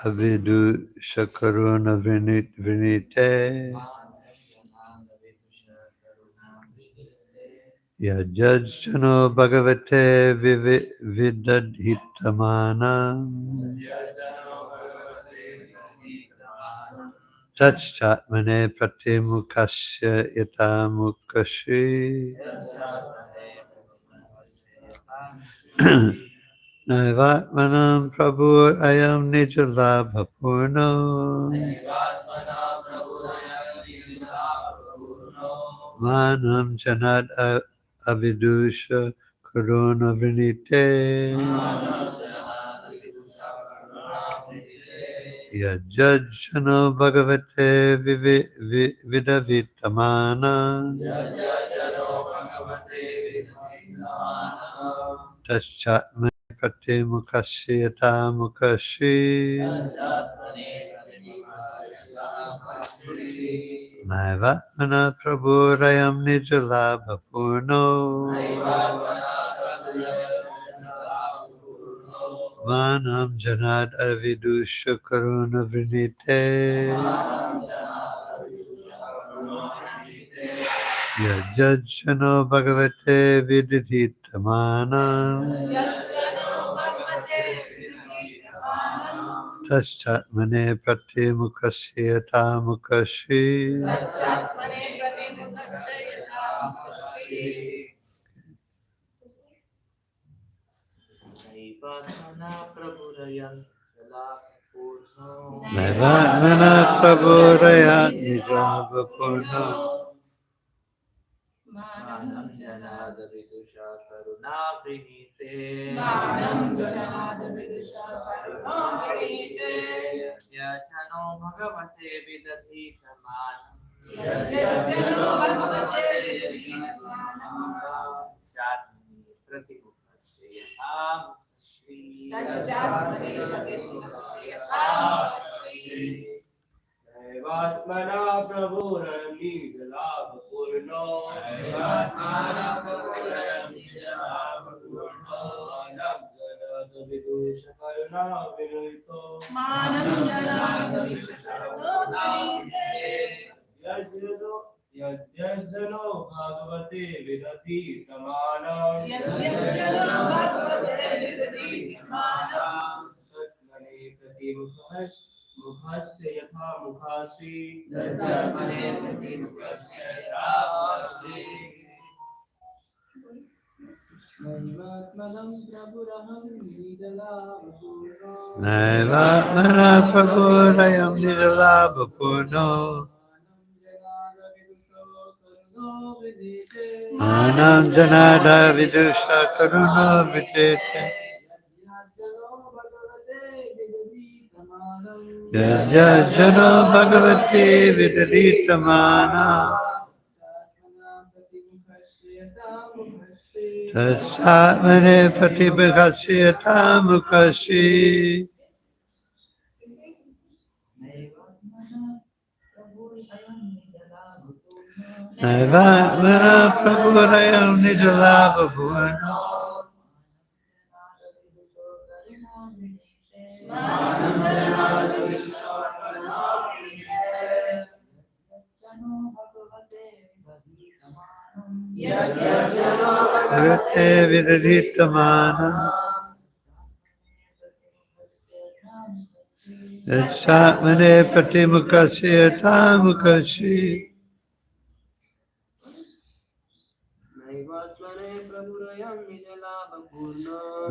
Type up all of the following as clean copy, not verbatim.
Avidu Shakaruna Vinite Yajajjano Bhagavate Vidadhitamana Tatchatmane Pratimukasya Yatamukashi Naivatmanam Prabhu Ayam Nijalabha Purno Manam Janad Avidusha Karuna Vinite Yajajjano Bhagavate Vidavitamana Taschatmane Pratimukasya Mukashi Naivatmana Prabhurayam Nijalabha Purno Manam Janad Avidusha Karuna Vinite Yajajjano Bhagavate Vididhitamana Taschatmane Pratimukasya Mukashi Naivatmana Prabhurayam Nijalabha Purno Manam janada vidusha karuna prinite. Manam janada vidusha karuna prinite. Yachano bhagavate vidati tamanam. Yachano bhagavate vidati tamanam. Shatmani pratimukasya yatha mukashri. Shatmani pratimukasya yatha mukashri. Naivatmana Prabhuram Nijalabha Purno. Naivatmana Prabhuram Nijalabha Purno. Manam Janada Vidusha Karuna Vinito. Manam Janada Vidusha Karuna Vinito. Yajjano Bhagavate Vidati Samanam. Yajjano Bhagavate Vidati Samanam. Satmane Pratimukasya Mukhasya yatha mukhasri. Tatmane pratimukasya yatha mukhasri. Naivatmanam prabhuraham nidalabha purno. Naivatmana Prabhurayam Nijalabha Purno Manam Janada Vidusha Karuna Vidite Yajajjano Bhagavate Vidaditamana Tatsatmane Pratibhakasya Mukashi Naivatmana Prabhurayam Nijalabha Purno Bhagavate Vidaditamana Tatsatmane Pratimukasya Mukashi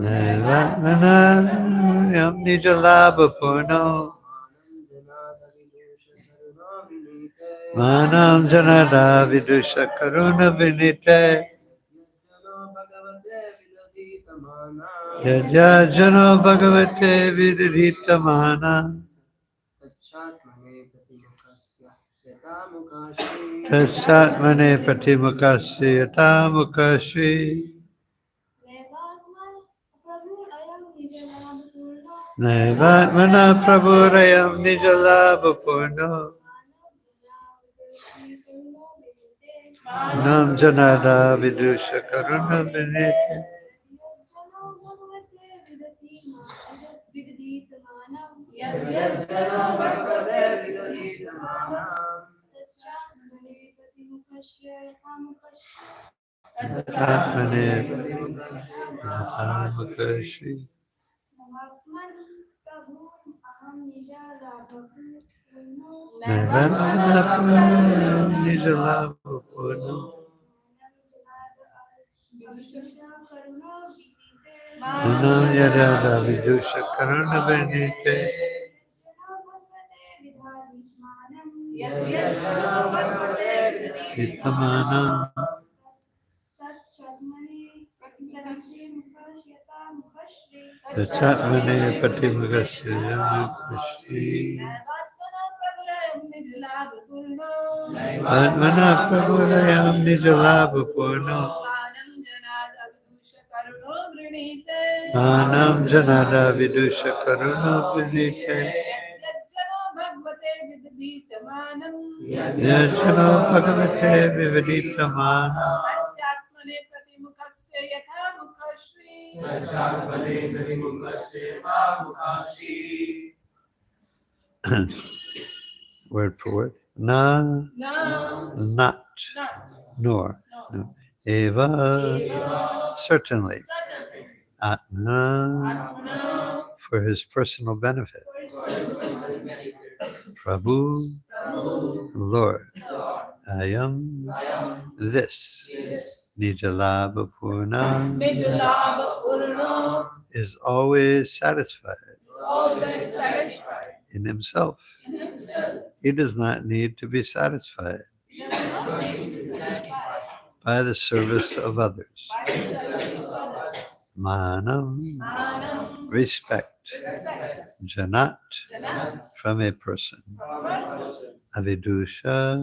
Naivatmana Yam Nijalabha Purno Manam Janada Vidusha Karuna Vinite Yajajjano Bhagavate Vidaditamana Tatsatmane Pratimukasya Mukashi Naivatmana Prabhurayam Nijalabha Purno Nam Janada Vidusha Karuna Vinite यज्जनो भगवते विदधीतमानम् Tatmane Yathamakashi Navanapam Nijalabhupurno Nanam Yadada Vidusha Karuna Venite यज्जनो भगवते Itamanam Tatmane Patimugasya Yamukashri Padmana Prabhulayam Nijalabhupurno Manam Janada Vidusha Karuna Venite Yajano Bhagavate Vivaditamana यज्जात्मने प्रतिमुखस्य पामुखाशी Word for word. Na, not, nor. No. Eva, certainly. Atma, for his personal benefit. Prabhu, Lord. Ayam, this. Nijalabha Purna is always satisfied in himself. He does not need to be satisfied by the service of others. Manam, respect. Janat, from a person. Avidusha,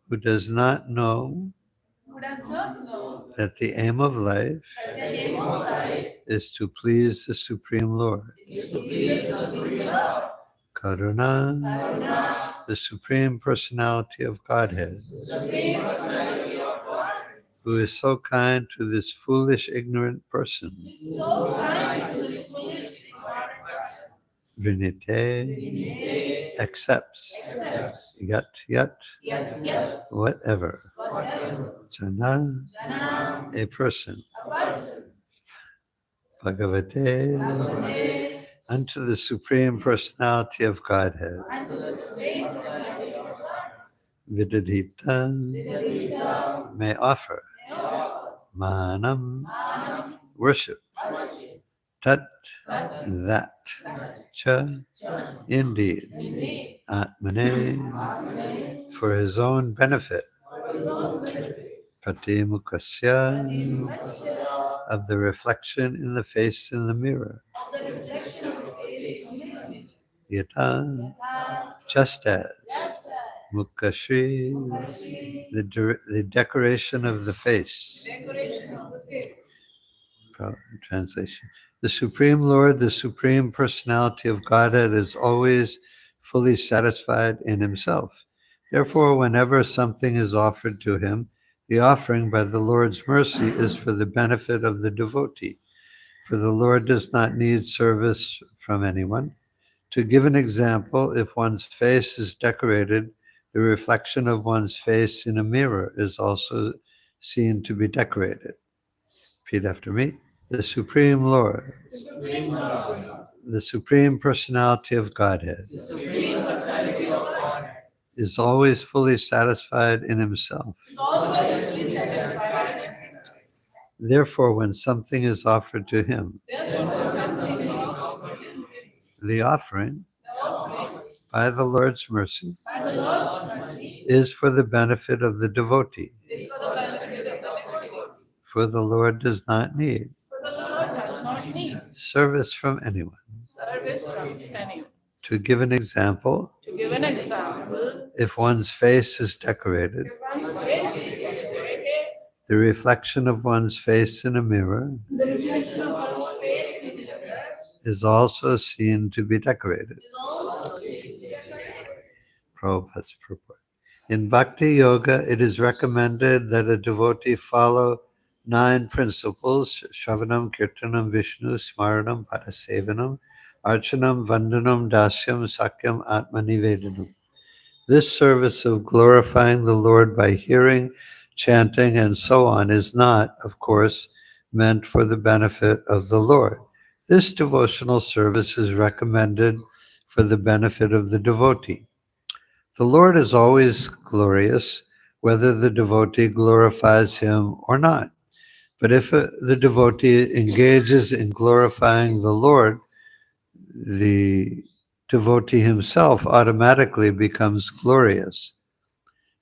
who does not know that the aim of life is to please the Supreme Lord. Karuna, the Supreme Personality of Godhead, who is so kind to this foolish, ignorant person. Vinite, accepts. Yat, whatever. Jana, a person. Bhagavate, unto the Supreme Personality of Godhead. Vidadita, may offer. Manam, worship. Tat, that. Cha, indeed. Atmane, for his own benefit. Pratimukasya, of the reflection in the face in the mirror. Yata, just as. Mukashri, the decoration of the face. Translation. The Supreme Lord, the Supreme Personality of Godhead, is always fully satisfied in himself. Therefore, whenever something is offered to him, the offering by the Lord's mercy is for the benefit of the devotee. For the Lord does not need service from anyone. To give an example, if one's face is decorated, the reflection of one's face in a mirror is also seen to be decorated. Repeat after me. The Supreme Lord, the Supreme Personality of Godhead, is always fully satisfied in himself. Therefore, when something is offered to him, the offering by the Lord's mercy is for the benefit of the devotee. For the Lord does not need service from anyone. To give an example, if one's face is decorated, the reflection of one's face in a mirror is also seen to be decorated. Prabhupada's purport. In Bhakti Yoga, it is recommended that a devotee follow 9 principles: Shravanam, Kirtanam, Vishnu, Smaranam, Padasevanam, Archanam Vandanam Dasyam Sakyam Atmanivedanam. This service of glorifying the Lord by hearing, chanting, and so on is not, of course, meant for the benefit of the Lord. This devotional service is recommended for the benefit of the devotee. The Lord is always glorious, whether the devotee glorifies him or not. But if the devotee engages in glorifying the Lord, the devotee himself automatically becomes glorious.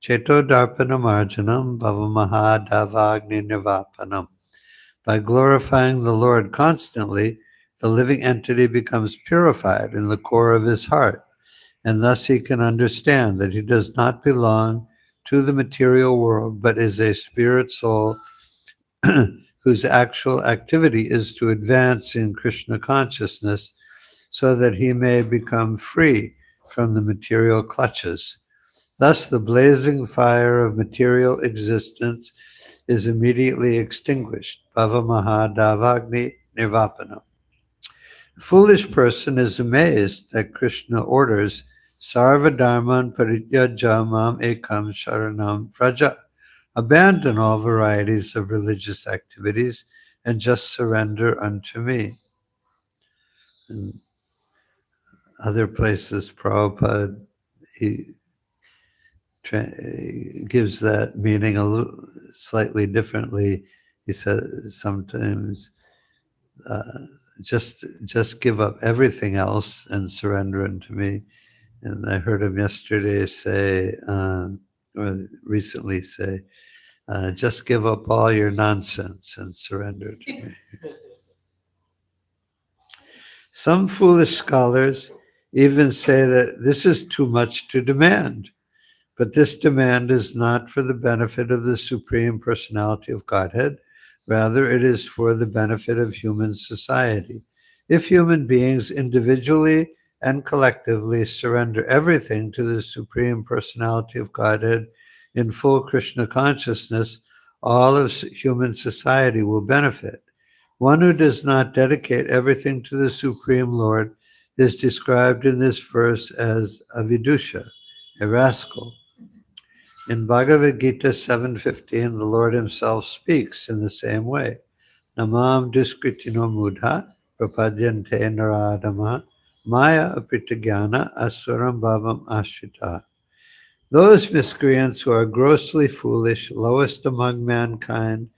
Cheto darpanam arjanam bhavamaha davagni nirvapanam. By glorifying the Lord constantly, the living entity becomes purified in the core of his heart, and thus he can understand that he does not belong to the material world, but is a spirit soul whose actual activity is to advance in Krishna consciousness so that he may become free from the material clutches. Thus, the blazing fire of material existence is immediately extinguished. Bhavamaha davagni nirvapanam. The foolish person is amazed that Krishna orders Sarva Dharman Parityaja Mam Ekam Sharanam Vraja. Abandon all varieties of religious activities and just surrender unto me. In other places, Prabhupada he gives that meaning a little, slightly differently. He says sometimes just give up everything else and surrender unto me. And I heard him yesterday say, or recently say, just give up all your nonsense and surrender to me. Some foolish scholars even say that this is too much to demand, but this demand is not for the benefit of the Supreme Personality of Godhead. Rather, it is for the benefit of human society. If human beings individually and collectively surrender everything to the Supreme Personality of Godhead in full Krishna consciousness, all of human society will benefit. One who does not dedicate everything to the Supreme Lord is described in this verse as a vidusha, a rascal. In Bhagavad Gita 7:15, the Lord himself speaks in the same way. Namam duskritino mudha prapadyante naradama maya apritagyana asuram bhavam ashrita. Those miscreants who are grossly foolish, lowest among mankind,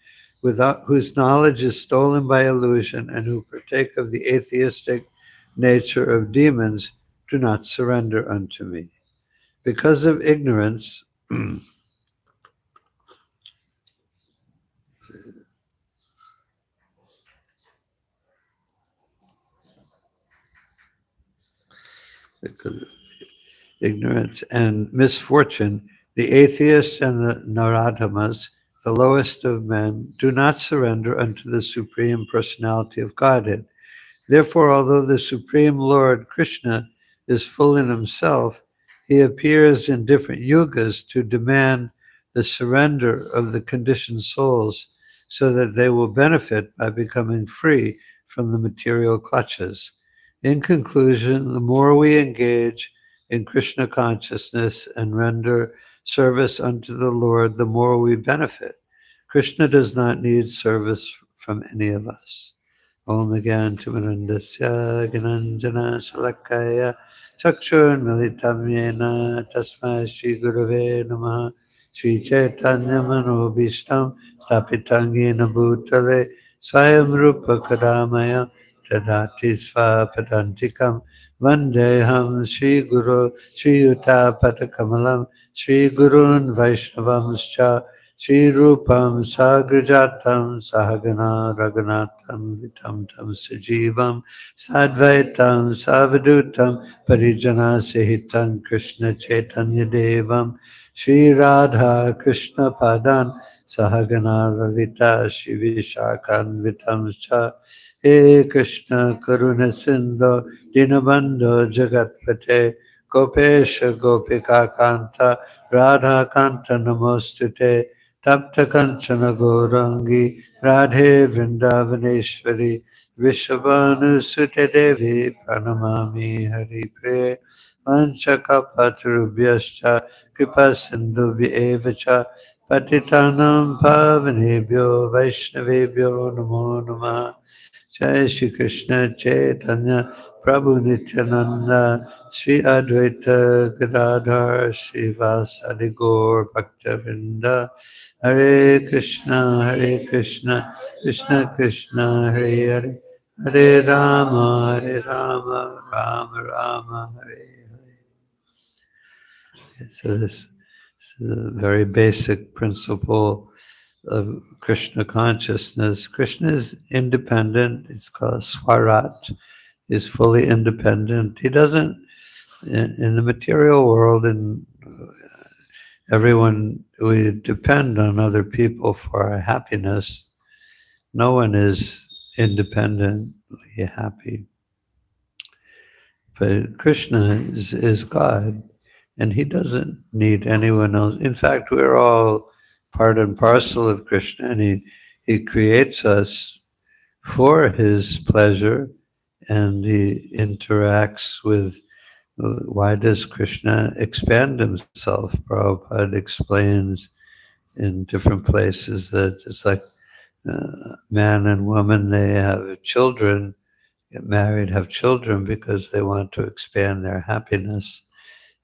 whose knowledge is stolen by illusion, and who partake of the atheistic nature of demons, do not surrender unto me. Because of ignorance, because of ignorance and misfortune, the atheists and the Naradamas, the lowest of men, do not surrender unto the Supreme Personality of Godhead. Therefore, although the Supreme Lord Krishna is full in himself, he appears in different yugas to demand the surrender of the conditioned souls so that they will benefit by becoming free from the material clutches. In conclusion, the more we engage in Krishna consciousness and render service unto the Lord, the more we benefit. Krishna does not need service from any of us. Om Gyantimarandasya Gyananjana Shalakaya Chakshurmilitam Yena Tasmai Shri Gurave Namaha Shri Chaitanya Manobhishtam Sthapitam Yena Bhutale Swayam Rupa Kadamaya Tadati Svapadantikam Vandeham Shri Guru Shri Yuta Patakamalam Shri Gurun Vaishnavamscha Shri Rupam Sagrajatam Sahagana Raghunatam Vitam Tam Sajivam Sadvaitam Savadutam Parijana Sehitam Krishna Chaitanya Devam Shri Radha Krishna Padan Sahagana Lalita Shri Vishakan Vitam Cha He Krishna Karuna Sindhu Dinabandhu Jagatpate Gopesha Gopika Kanta Radha Kanta Namostute Tapta Kanchana Gaurangi Radhe Vrindavaneshwari Vishabhanu Sute Devi Pranamami Hari Pre Vanchakapatarubhyascha Kripa Sindhu Evacha Patitanam Pavanebhyo Vaishnavebhyo Namo Namah Jai Shri Krishna Chaitanya Prabhu Nityananda Sri Advaita Gadadhar Srivasadi Gaur Bhaktavinda Hare Krishna Krishna Krishna Hare Hare Hare Rama Rama Rama Hare Hare. So this is a very basic principle of Krishna consciousness. Krishna is independent. It's called Swarat. He's fully independent. He doesn't, in the material world, and everyone, we depend on other people for our happiness. No one is independently happy. But Krishna is God, and he doesn't need anyone else. In fact, we're all part and parcel of Krishna, and he creates us for his pleasure, and he interacts with. Why does Krishna expand himself? Prabhupada explains in different places that it's like man and woman, they have children, get married, have children because they want to expand their happiness.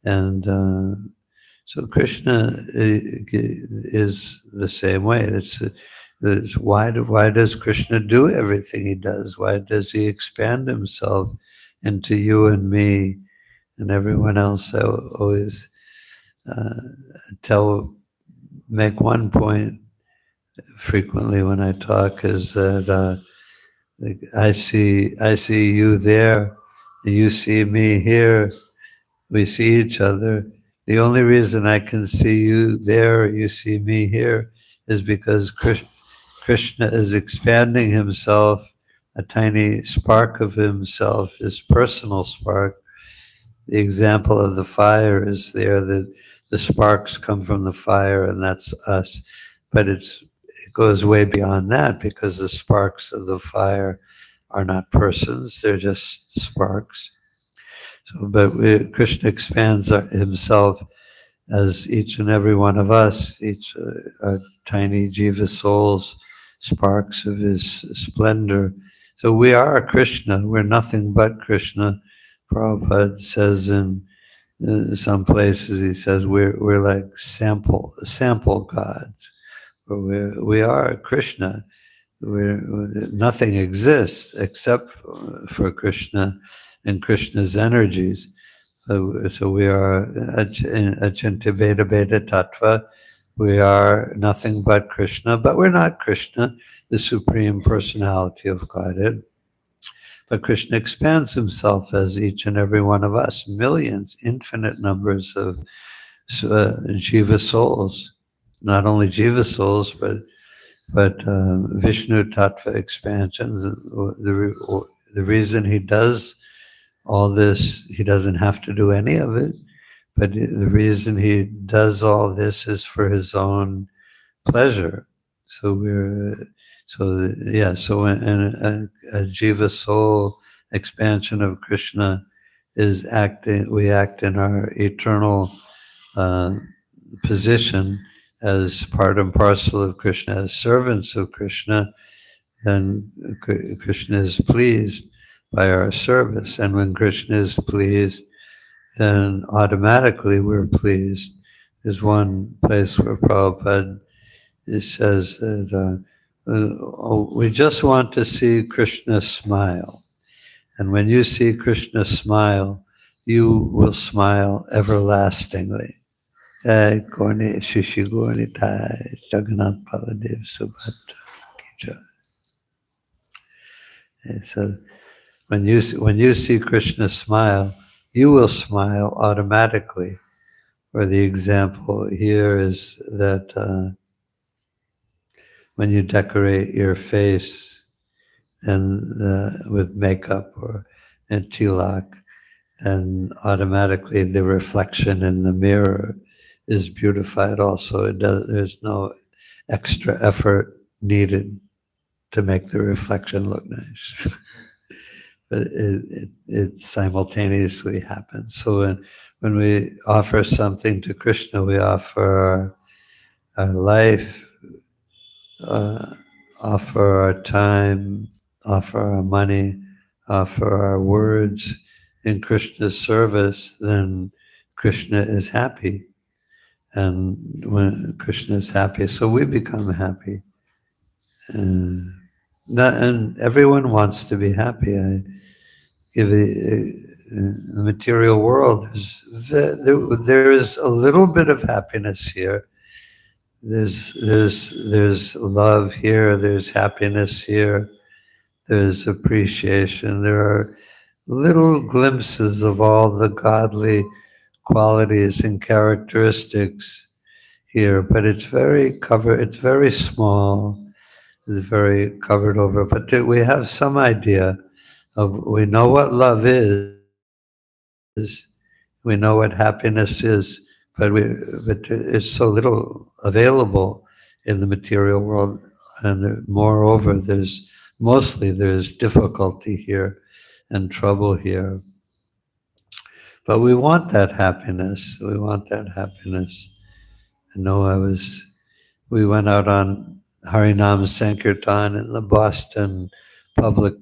And so Krishna is the same way. It's why does Krishna do everything he does? Why does he expand himself into you and me and everyone else? I always make one point frequently when I talk is that I see you there, you see me here, we see each other. The only reason I can see you there, you see me here, is because Krishna is expanding himself, a tiny spark of himself, his personal spark. The example of the fire is there, that the sparks come from the fire, and that's us. But it goes way beyond that, because the sparks of the fire are not persons, they're just sparks. So, but Krishna expands himself as each and every one of us, each are tiny jiva souls, sparks of his splendor. So we are Krishna, we're nothing but Krishna. Prabhupada says in some places, he says we're like sample gods. We are Krishna. Nothing exists except for Krishna and Krishna's energies. So we are Achintya Beta Beta Tattva. We are nothing but Krishna, but we're not Krishna, the Supreme Personality of Godhead. But Krishna expands himself as each and every one of us, millions, infinite numbers of jiva souls. Not only jiva souls, but Vishnu Tattva expansions. The reason he does all this, he doesn't have to do any of it, but the reason he does all this is for his own pleasure. So in a jiva soul expansion of Krishna is we act in our eternal position as part and parcel of Krishna, as servants of Krishna. Then Krishna is pleased by our service. And when Krishna is pleased, then automatically we're pleased. There's one place where Prabhupada says that we just want to see Krishna smile. And when you see Krishna smile, you will smile everlastingly. Jai Korni Shishi Gorni Tai Jagannath Baladev Subhadra. So when you see Krishna smile, you will smile automatically. Or the example here is that when you decorate your face and with makeup and tilak, and automatically the reflection in the mirror is beautified also. There's no extra effort needed to make the reflection look nice. But it simultaneously happens. So when we offer something to Krishna, we offer our life, uh, offer our time, offer our money, offer our words in Krishna's service, then Krishna is happy. And when Krishna is happy, so we become happy. And everyone wants to be happy. In the material world, there is a little bit of happiness here. There's love here. There's happiness here. There's appreciation. There are little glimpses of all the godly qualities and characteristics here, but it's very covered. It's very small. It's very covered over. But we have some idea we know what love is, we know what happiness is, but it's so little available in the material world, and moreover, there's difficulty here and trouble here. But we want that happiness. We want that happiness. I know we went out on Harinam Sankirtan in the Boston public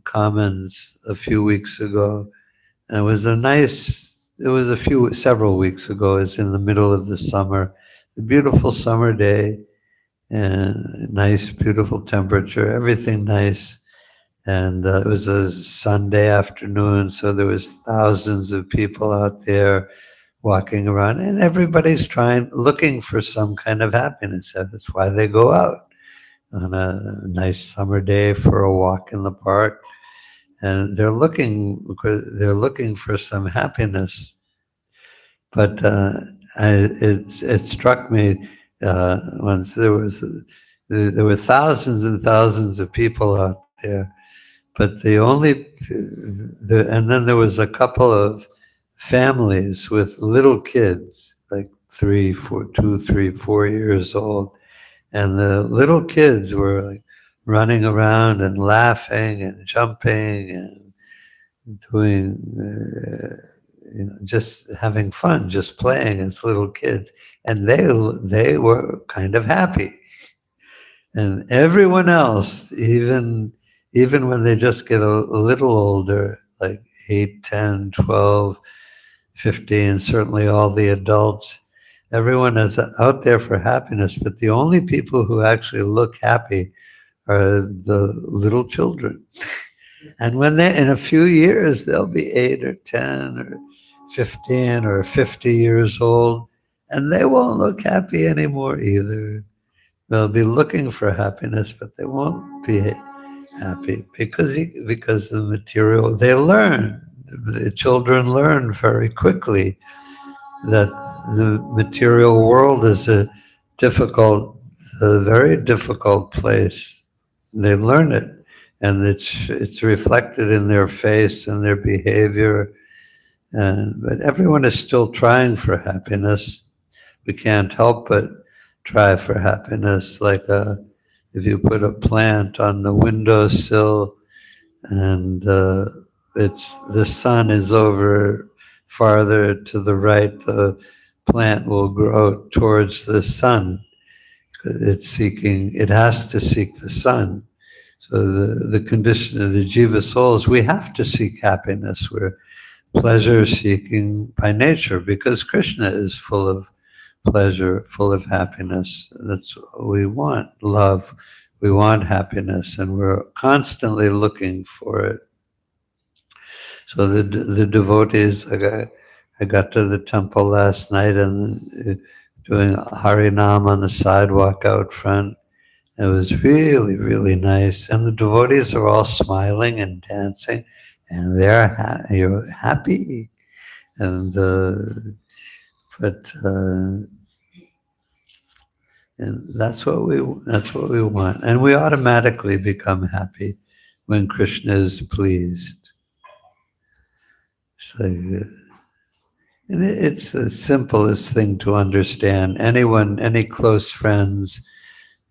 commons a few weeks ago. And it was several weeks ago. It was in the middle of the summer, a beautiful summer day, and nice, beautiful temperature, everything nice. And it was a Sunday afternoon, so there was thousands of people out there walking around, and everybody's looking for some kind of happiness. That's why they go out on a nice summer day for a walk in the park, and they're looking for some happiness. But it struck me once there were thousands and thousands of people out there, but and then there was a couple of families with little kids, like 2, 3, 4 years old, and the little kids were like running around and laughing and jumping and doing, just having fun, just playing as little kids, and they were kind of happy. And everyone else, even when they just get a little older, like 8, 10, 12, 15, certainly all the adults, everyone is out there for happiness, but the only people who actually look happy are the little children. And in a few years, they'll be 8 or 10 or 15 or 50 years old, and they won't look happy anymore either. They'll be looking for happiness, but they won't be happy because the material, the children learn very quickly that the material world is a very difficult place. They learn it, and it's reflected in their face and their behavior. But everyone is still trying for happiness. We can't help but try for happiness. Like if you put a plant on the windowsill, and the sun is over farther to the right, the plant will grow towards the sun. It has to seek the sun. So the condition of the jiva souls, we have to seek happiness. We're pleasure seeking by nature because Krishna is full of pleasure, full of happiness. That's what we want, love. We want happiness, and we're constantly looking for it. So the devotees, I got to the temple last night and doing Harinam on the sidewalk out front. It was really, really nice. And the devotees are all smiling and dancing, and you're happy. And and that's what we want. And we automatically become happy when Krishna is pleased. So, and it's the simplest thing to understand. Any close friends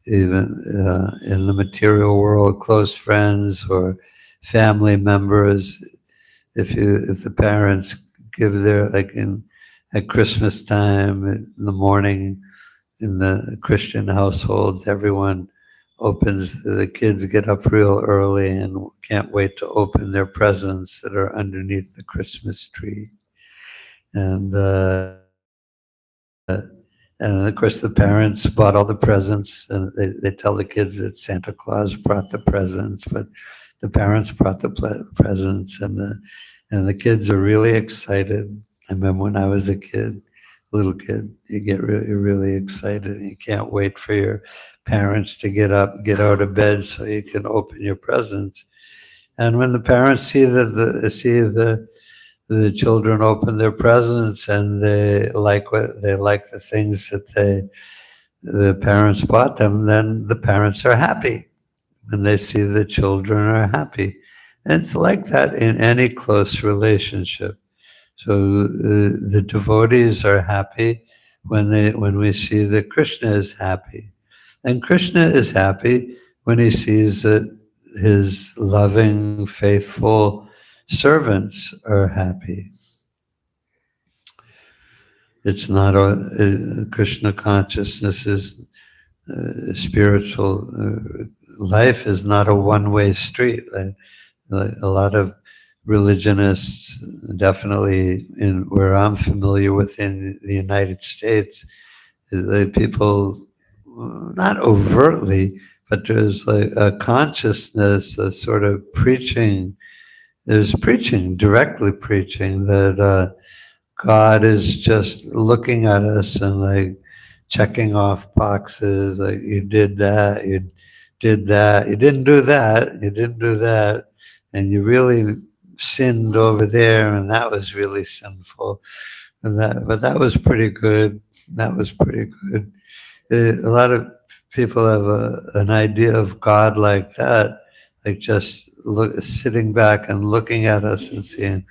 even in the material world, close friends or family members. If the parents give their, like in at Christmas time in the morning in the Christian households, everyone opens, the kids get up real early and can't wait to open their presents that are underneath the Christmas tree. And and of course, the parents bought all the presents, and they tell the kids that Santa Claus brought the presents, but the parents brought the presents, and the kids are really excited. I remember when I was a kid, little kid, you get really, really excited, and you can't wait for your parents to get up, get out of bed, so you can open your presents. And when the parents see the children open their presents and they like the things that the parents bought them, then the parents are happy when they see the children are happy. And it's like that in any close relationship. So the devotees are happy when we see that Krishna is happy. And Krishna is happy when he sees that his loving, faithful servants are happy. It's not Krishna consciousness is spiritual life is not a one-way street. A lot of religionists, definitely in where I'm familiar with in the United States, the people not overtly, but there's like a consciousness, a sort of preaching. There's preaching, directly preaching that God is just looking at us and like checking off boxes, like you did that, you did that, you didn't do that, you didn't do that, and you really sinned over there, and that was really sinful, but that was pretty good. That was pretty good. A lot of people have an idea of God like that, like just sitting back and looking at us and saying,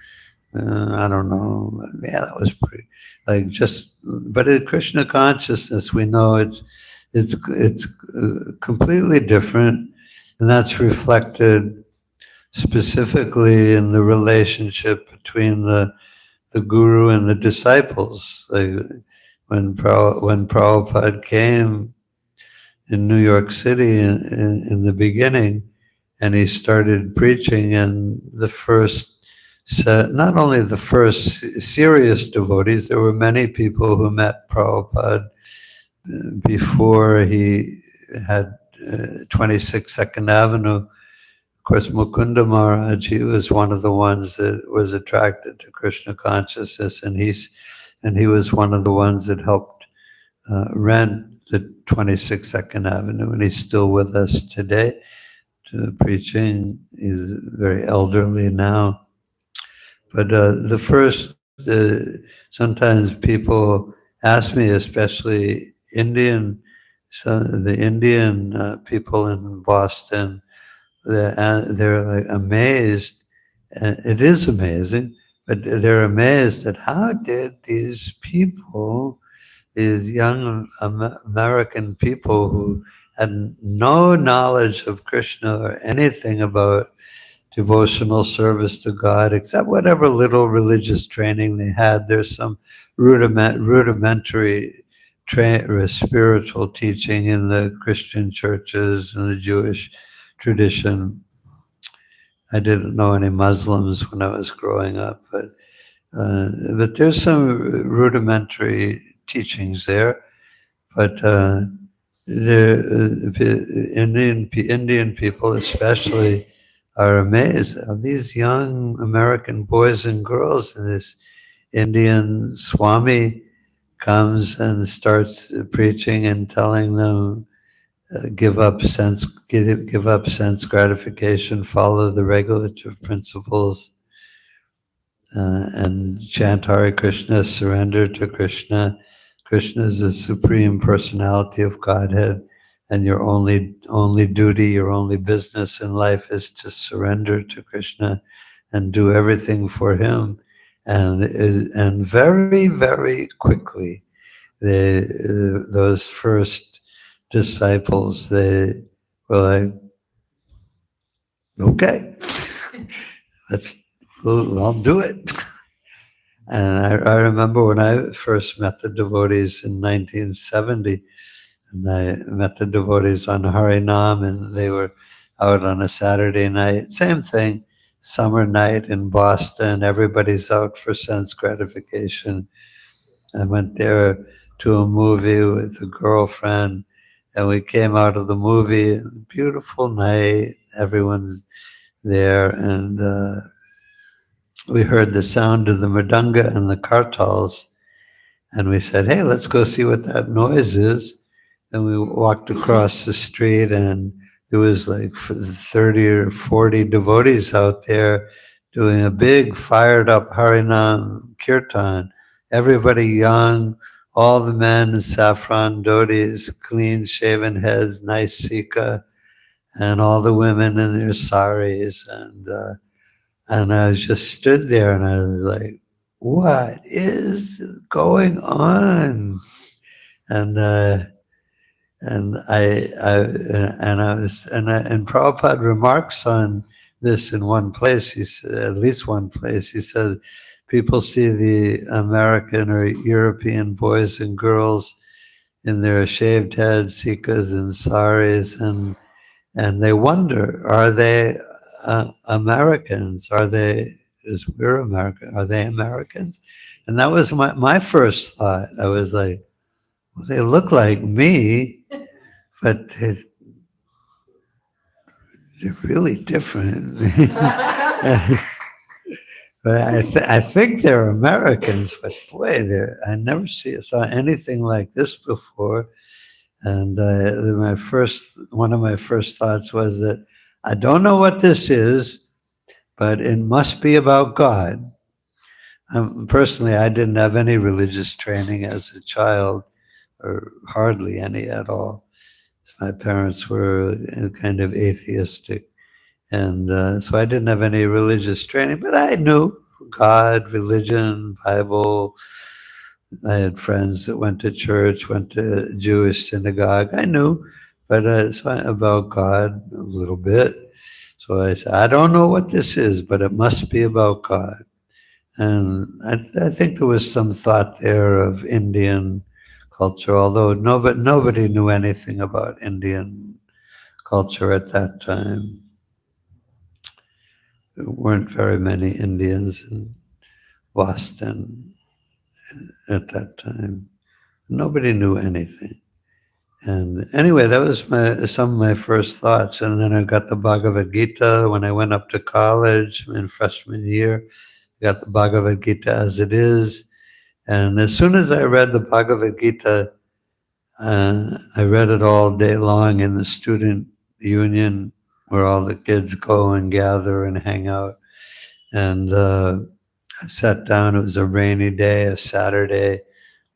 I don't know. Yeah, that was pretty. Like just, but in Krishna consciousness, we know it's completely different, and that's reflected specifically in the relationship between the guru and the disciples. Like when Prabhupada came in New York City in the beginning, and he started preaching, and the first. So not only the first serious devotees, there were many people who met Prabhupada before he had 26 Second Avenue. Of course, Mukunda Maharaj, he was one of the ones that was attracted to Krishna consciousness, and he was one of the ones that helped rent the 26 Second Avenue, and he's still with us today preaching. He's very elderly now. But the first, sometimes people ask me, especially the Indian people in Boston, they're like amazed, and it is amazing, but they're amazed at how did these people, these young American people who had no knowledge of Krishna or anything about devotional service to God, except whatever little religious training they had. There's some rudimentary spiritual teaching in the Christian churches and the Jewish tradition. I didn't know any Muslims when I was growing up, but there's some rudimentary teachings there. But the Indian people especially are amazed. These young American boys and girls, and this Indian Swami comes and starts preaching and telling them, give up sense gratification, follow the regulative principles, and chant Hare Krishna, surrender to Krishna. Krishna is the supreme personality of Godhead, and your only duty, your only business in life is to surrender to Krishna and do everything for him. And very, very quickly, those first disciples, they were like, okay, I'll do it. And I remember when I first met the devotees in 1970, and I met the devotees on Harinam, and they were out on a Saturday night. Same thing, summer night in Boston. Everybody's out for sense gratification. I went there to a movie with a girlfriend, and we came out of the movie. Beautiful night. Everyone's there, and we heard the sound of the mridanga and the kartals, and we said, "Hey, let's go see what that noise is." And we walked across the street, and there was like 30 or 40 devotees out there doing a big fired up Harinam Kirtan. Everybody young, all the men, saffron dhotis, clean shaven heads, nice sika, and all the women in their saris. And I just stood there and I was like, what is going on? And Prabhupada remarks on this in one place. He said, at least one place, he said, people see the American or European boys and girls in their shaved heads, sikas and saris, and they wonder, are they Americans? Are they, as we're American, are they Americans? And that was my first thought. I was like, well, they look like me, but they're really different. But I think they're Americans, but boy, I never saw anything like this before. And one of my first thoughts was that I don't know what this is, but it must be about God. Personally, I didn't have any religious training as a child, or hardly any at all. My parents were kind of atheistic, and so I didn't have any religious training, but I knew God, religion, Bible. I had friends that went to church, went to Jewish synagogue. I knew, but about God a little bit. So I said, I don't know what this is, but it must be about God. And I think there was some thought there of Indian culture, although nobody knew anything about Indian culture at that time. There weren't very many Indians in Boston at that time. Nobody knew anything. And anyway, that was some of my first thoughts. And then I got the Bhagavad Gita when I went up to college in freshman year. I got the Bhagavad Gita as it is. And as soon as I read the Bhagavad Gita, I read it all day long in the student union where all the kids go and gather and hang out. And I sat down. It was a rainy day, a Saturday,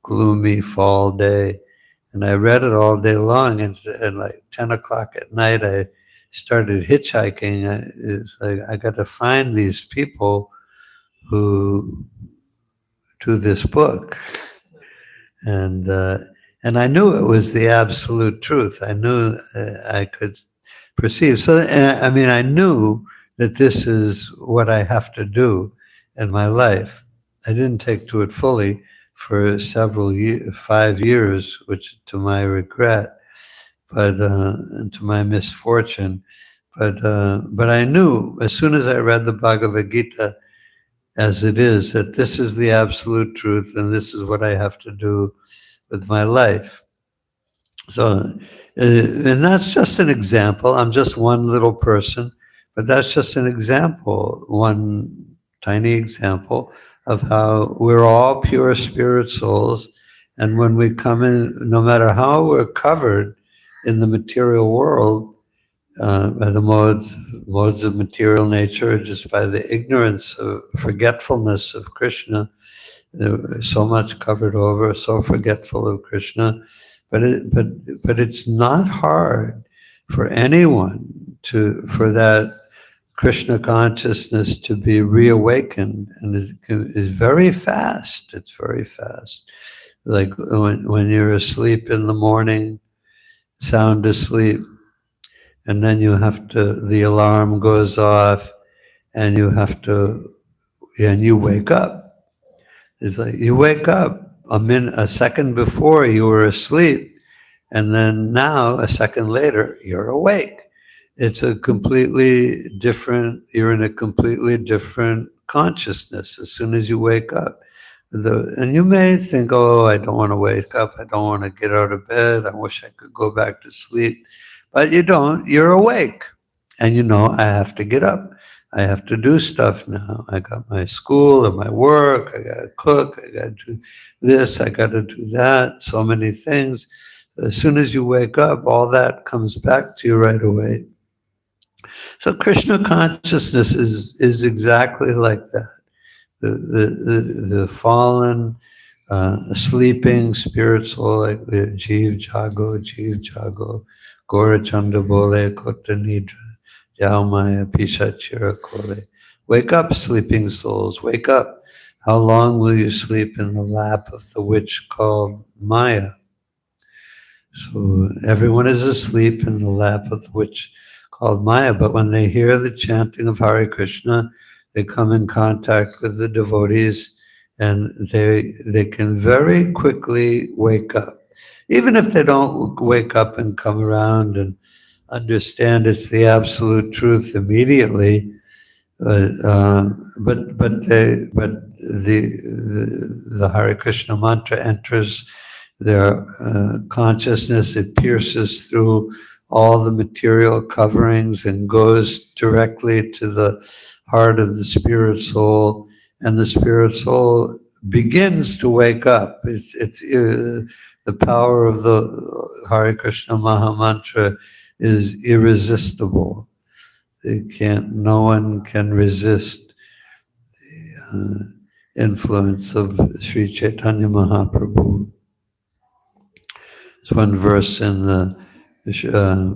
gloomy fall day. And I read it all day long. And at like 10 o'clock at night, I started hitchhiking. It's like, I got to find these people who do this book. And I knew it was the absolute truth. I knew I could perceive. So, I mean, I knew that this is what I have to do in my life. I didn't take to it fully for several years, 5 years, which to my regret, but and to my misfortune. But I knew as soon as I read the Bhagavad Gita as it is, that this is the absolute truth and this is what I have to do with my life. So, and that's just an example. I'm just one little person, but that's just an example, one tiny example of how we're all pure spirit souls. And when we come in, no matter how we're covered in the material world, by the modes of material nature, just by the ignorance of forgetfulness of Krishna, so much covered over, so forgetful of Krishna. But it's not hard for anyone for that Krishna consciousness to be reawakened, and is very fast. It's very fast. Like when you're asleep in the morning, sound asleep, and then the alarm goes off, and you wake up. It's like you wake up a second before you were asleep, and then now a second later you're awake. It's a completely different. You're in a completely different consciousness as soon as you wake up. And you may think, oh, I don't want to wake up. I don't want to get out of bed. I wish I could go back to sleep. But you don't. You're awake. And you know, I have to get up. I have to do stuff now. I got my school and my work. I got to cook. I got to do this. I got to do that. So many things. As soon as you wake up, all that comes back to you right away. So Krishna consciousness is exactly like that. The fallen, sleeping spirit soul, like the Jeev Jago, Gora Chanda Bole, Kota Nidra, Yaumaya Pishachira Kole. Wake up, sleeping souls, wake up. How long will you sleep in the lap of the witch called Maya? So everyone is asleep in the lap of the witch called Maya, but when they hear the chanting of Hare Krishna, they come in contact with the devotees, and they can very quickly wake up. Even if they don't wake up and come around and understand it's the absolute truth immediately, but the Hare Krishna mantra enters their consciousness. It pierces through all the material coverings and goes directly to the heart of the spirit soul, and the spirit soul begins to wake up. It's the power of the Hare Krishna Maha Mantra is irresistible. No one can resist the influence of Sri Chaitanya Mahaprabhu. There's one verse in the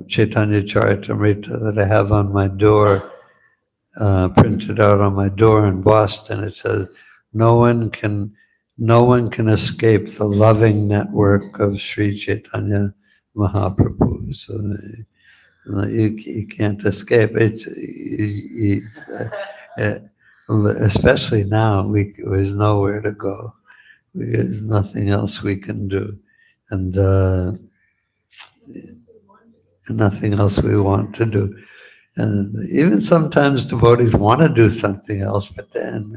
Chaitanya Charitamrita that I have on my door, printed out on my door in Boston. It says, no one can escape the loving network of Sri Chaitanya Mahaprabhu. So you can't escape. Especially now, there's nowhere to go. There's nothing else we can do, and nothing else we want to do. And even sometimes devotees want to do something else, but then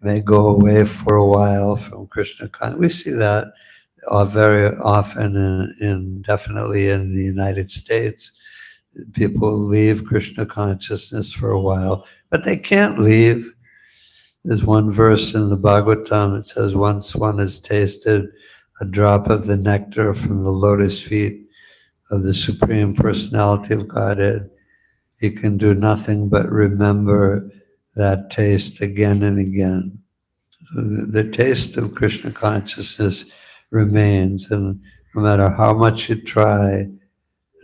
may go away for a while from Krishna consciousness. We see that very often, definitely in the United States. People leave Krishna consciousness for a while, but they can't leave. There's one verse in the Bhagavatam that says, once one has tasted a drop of the nectar from the lotus feet of the Supreme Personality of Godhead, he can do nothing but remember that taste again and again. So the taste of Krishna consciousness remains, and no matter how much you try,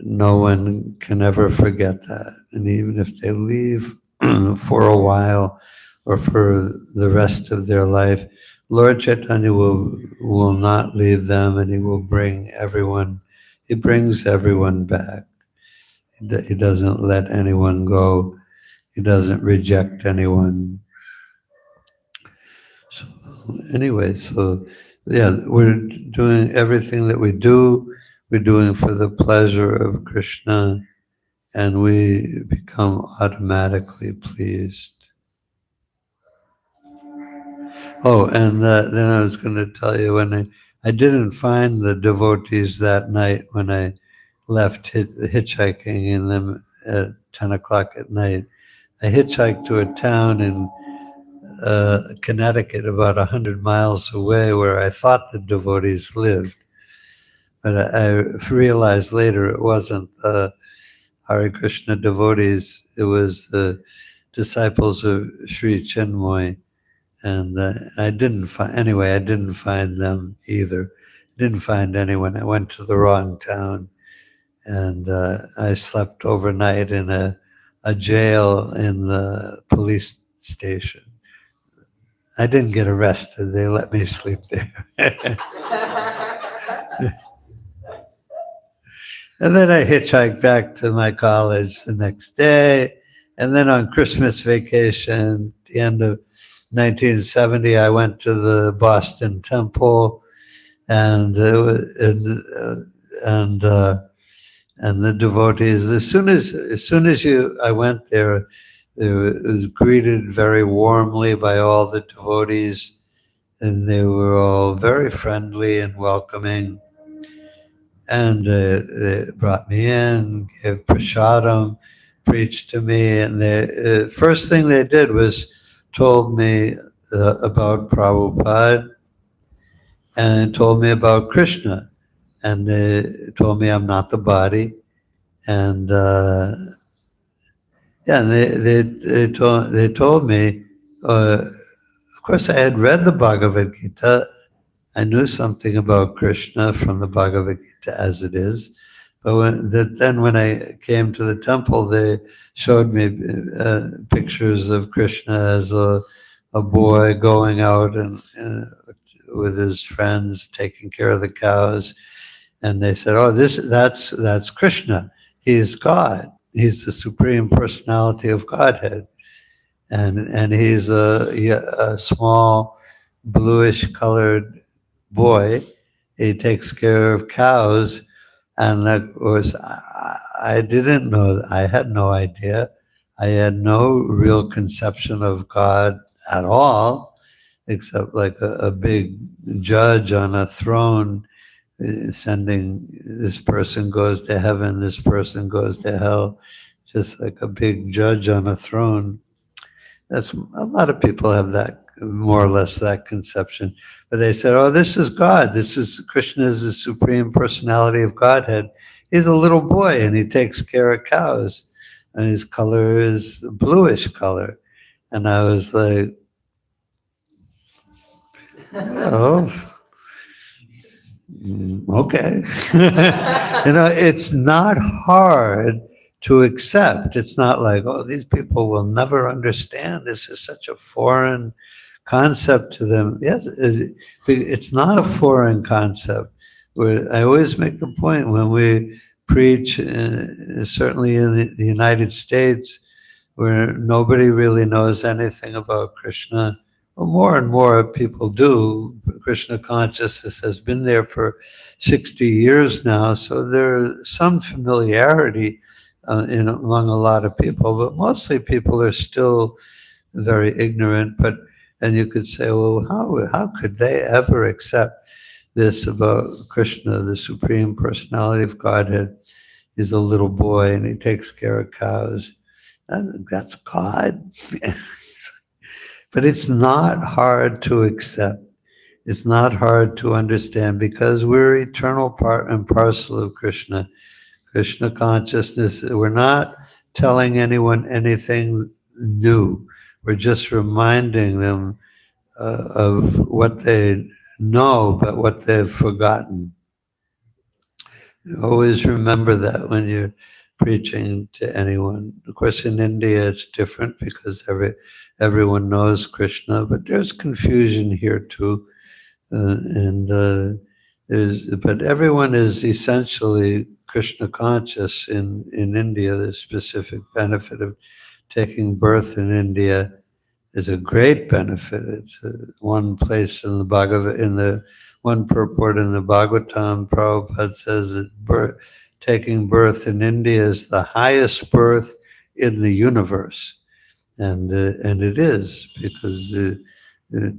no one can ever forget that. And even if they leave for a while or for the rest of their life, Lord Chaitanya will not leave them, and he will bring everyone. He brings everyone back. He doesn't let anyone go. He doesn't reject anyone. So anyway, we're doing everything that we do. We're doing for the pleasure of Krishna, and we become automatically pleased. Oh, and then I was going to tell you, when I didn't find the devotees that night when I left hitchhiking in them at 10 o'clock at night. I hitchhiked to a town in Connecticut about 100 miles away where I thought the devotees lived. But I realized later it wasn't the Hare Krishna devotees, it was the disciples of Sri Chinmoy. And I didn't find them either. Didn't find anyone. I went to the wrong town. And I slept overnight in a jail in the police station. I didn't get arrested. They let me sleep there. And then I hitchhiked back to my college the next day. And then on Christmas vacation, the end of 1970, I went to the Boston Temple, and and and the devotees. As soon as I went there, it was greeted very warmly by all the devotees, and they were all very friendly and welcoming. And they brought me in, gave prasadam, preached to me, and the first thing they did was told me about Prabhupada and told me about Krishna, and they told me I'm not the body, and yeah, and they told me. Of course, I had read the Bhagavad Gita. I knew something about Krishna from the Bhagavad Gita as it is, but then when I came to the temple, they showed me pictures of Krishna as a boy going out and with his friends taking care of the cows, and they said, "Oh, that's Krishna. He's God. He's the Supreme Personality of Godhead, and he's a small bluish colored boy. He takes care of cows." And of course, I didn't know. I had no idea. I had no real conception of God at all, except like a big judge on a throne sending this person goes to heaven, this person goes to hell, just like a big judge on a throne. That's a lot of people have that, more or less that conception. But they said, "Oh, this is God. This is Krishna is the Supreme Personality of Godhead. He's a little boy and he takes care of cows, and his color is a bluish color." And I was like, "Oh, okay." It's not hard to accept. It's not like, "Oh, these people will never understand. This is such a foreign concept to them." Yes, it's not a foreign concept. I always make the point when we preach, certainly in the United States, where nobody really knows anything about Krishna. Well, more and more people do. Krishna consciousness has been there for 60 years now, so there's some familiarity among a lot of people, but mostly people are still very ignorant. And you could say, well, how could they ever accept this about Krishna, the Supreme Personality of Godhead? He's a little boy and he takes care of cows. That's God. But it's not hard to accept. It's not hard to understand because we're eternal part and parcel of Krishna. Krishna consciousness. We're not telling anyone anything new. We're just reminding them of what they know, but what they've forgotten. Always remember that when you're preaching to anyone. Of course, in India, it's different because everyone knows Krishna, but there's confusion here too. But everyone is essentially Krishna conscious in India. The specific benefit of taking birth in India is a great benefit. It's one place in the one purport in the Bhagavatam, Prabhupada says that taking birth in India is the highest birth in the universe, and it is because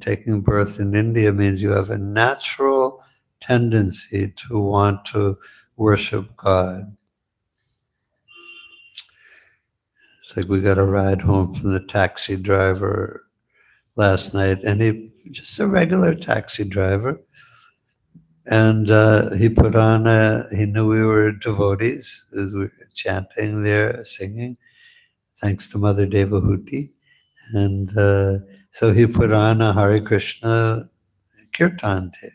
taking birth in India means you have a natural tendency to want to worship God. It's like we got a ride home from the taxi driver last night, and he just a regular taxi driver, and he put on he knew we were devotees as we were chanting there, singing, thanks to Mother Devahuti, and so he put on a Hare Krishna kirtan tape.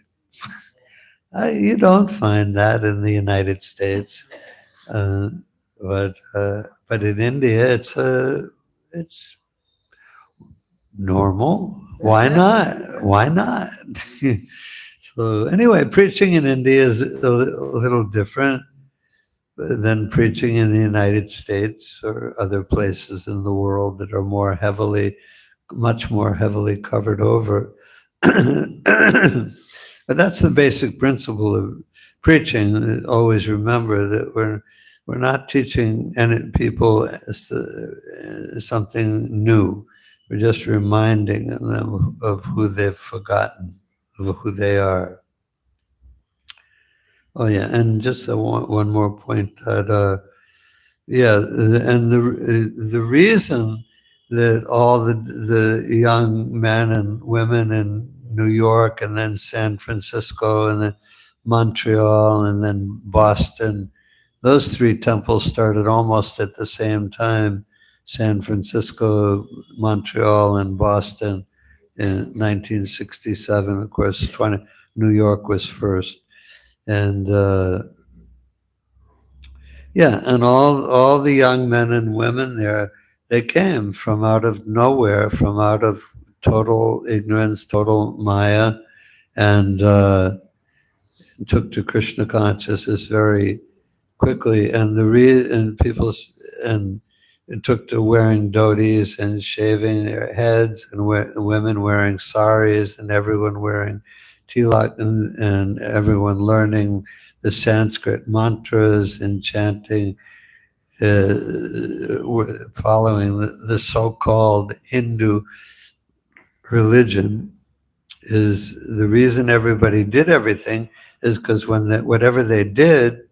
You don't find that in the United States, but in India it's normal. Why not? Why not? So anyway, preaching in India is a little different. than preaching in the United States or other places in the world that are much more heavily covered over. But that's the basic principle of preaching. Always remember that we're not teaching any people something new. We're just reminding them of who they've forgotten, of who they are. Oh yeah, and just one more point that and the reason that all the young men and women in New York and then San Francisco and then Montreal and then Boston, those three temples started almost at the same time. San Francisco, Montreal, and Boston in 1967. Of course, New York was first. And and all the young men and women there, they came from out of nowhere, from out of total ignorance, total Maya, and took to Krishna consciousness very quickly. And and it took to wearing dhotis and shaving their heads, and women wearing saris, and everyone wearing tilak, and everyone learning the Sanskrit mantras and chanting, following the so-called Hindu religion. Is the reason everybody did everything is because whatever they did,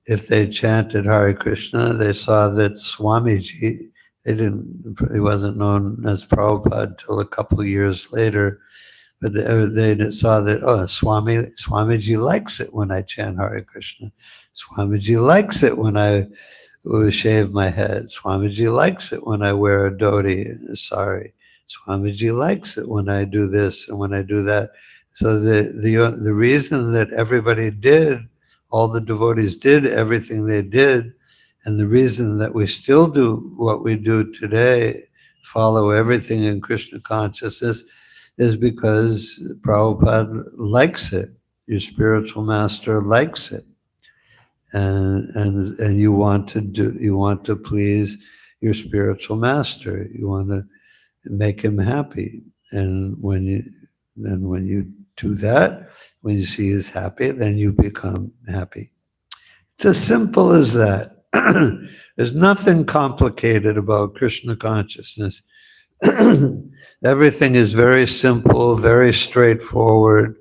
if they chanted Hare Krishna, they saw that Swamiji, he wasn't known as Prabhupada till a couple of years later, but they saw that, Swamiji likes it when I chant Hare Krishna. Swamiji likes it when I shave my head. Swamiji likes it when I wear a dhoti, sari. Swamiji likes it when I do this and when I do that. So the reason that everybody did, all the devotees did everything they did, and the reason that we still do what we do today, follow everything in Krishna consciousness, is because Prabhupada likes it. Your spiritual master likes it. And you want to please your spiritual master. You want to make him happy. And when you do that, when you see he's happy, then you become happy. It's as simple as that. There's nothing complicated about Krishna consciousness. Everything is very simple, very straightforward,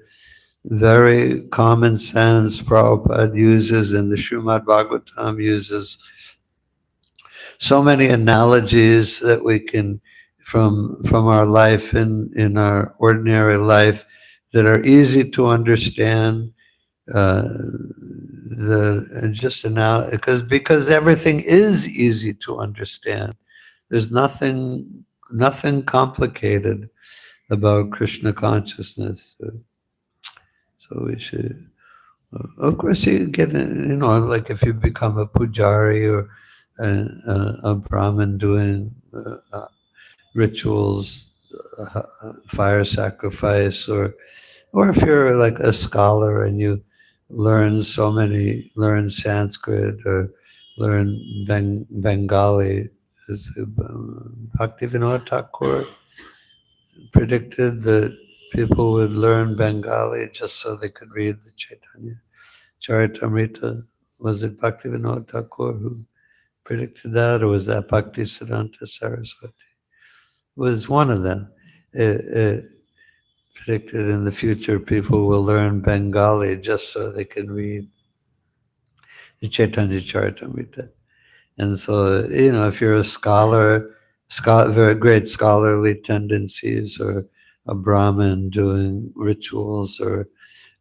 very common sense. Prabhupada uses, and the Srimad Bhagavatam uses so many analogies that we can, from our life in our ordinary life, that are easy to understand. Because everything is easy to understand. There's nothing complicated about Krishna consciousness. So we should, of course, you get, like if you become a pujari or a Brahmin doing rituals, fire sacrifice, or if you're like a scholar and you learn Sanskrit or learn Bengali. Bhaktivinoda Thakur predicted that people would learn Bengali just so they could read the Chaitanya Charitamrita. Was it Bhaktivinoda Thakur who predicted that, or was that Bhaktisiddhanta Saraswati? It was one of them. Predicted in the future people will learn Bengali just so they can read the Chaitanya Charitamrita. And so, if you're a scholar, very great scholarly tendencies, or a Brahmin doing rituals or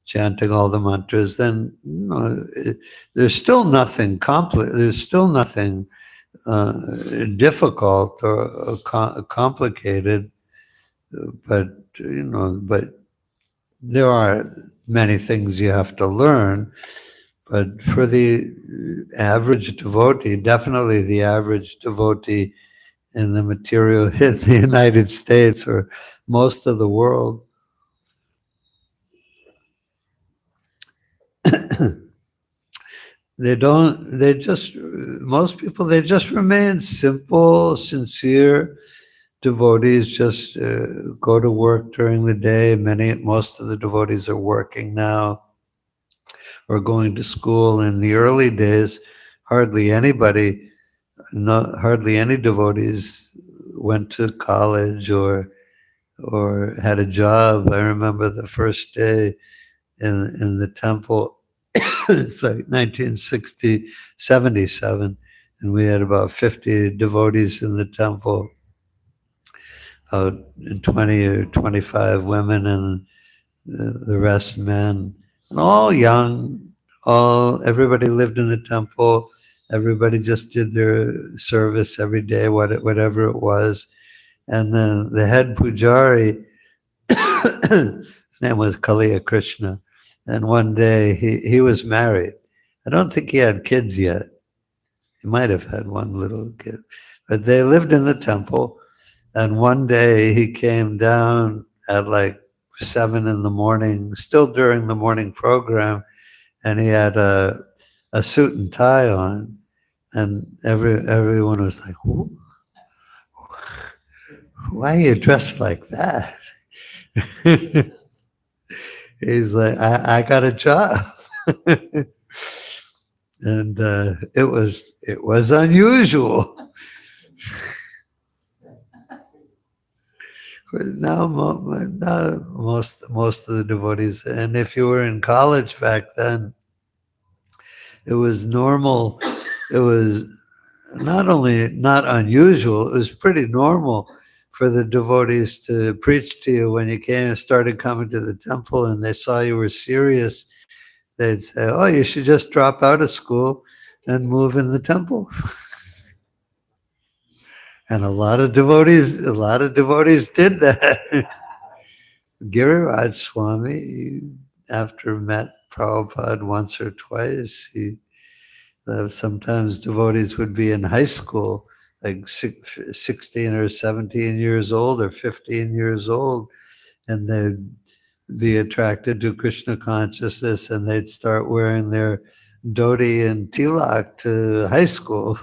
chanting all the mantras, then there's still nothing there's still nothing difficult or complicated, but there are many things you have to learn. But for the average devotee, definitely the average devotee in the material in the United States or most of the world, They don't, they just, most people, they just remain simple, sincere devotees, just go to work during the day. Most of the devotees are working now or going to school. In the early days, hardly anybody, hardly any devotees went to college or had a job. I remember the first day in the temple. It's like 1977, and we had about 50 devotees in the temple, about 20 or 25 women, and the rest men, and all young. Everybody lived in the temple. Everybody just did their service every day, whatever it was. And then the head pujari, his name was Kaliya Krishna. And one day he was married. I don't think he had kids yet. He might have had one little kid. But they lived in the temple. And one day he came down at like 7 in the morning, still during the morning program, and he had a suit and tie on. And everyone was like, why are you dressed like that? He's like, I got a job. And it was unusual. Now, now most of the devotees, and if you were in college back then, it was normal. It was not only not unusual, it was pretty normal for the devotees to preach to you when you started coming to the temple, and they saw you were serious. They'd say, "Oh, you should just drop out of school and move in the temple." And a lot of devotees did that. Giriraj Swami, after met Prabhupada once or twice, sometimes devotees would be in high school, like 16 or 17 years old or 15 years old, and they'd be attracted to Krishna consciousness, and they'd start wearing their dhoti and tilak to high school.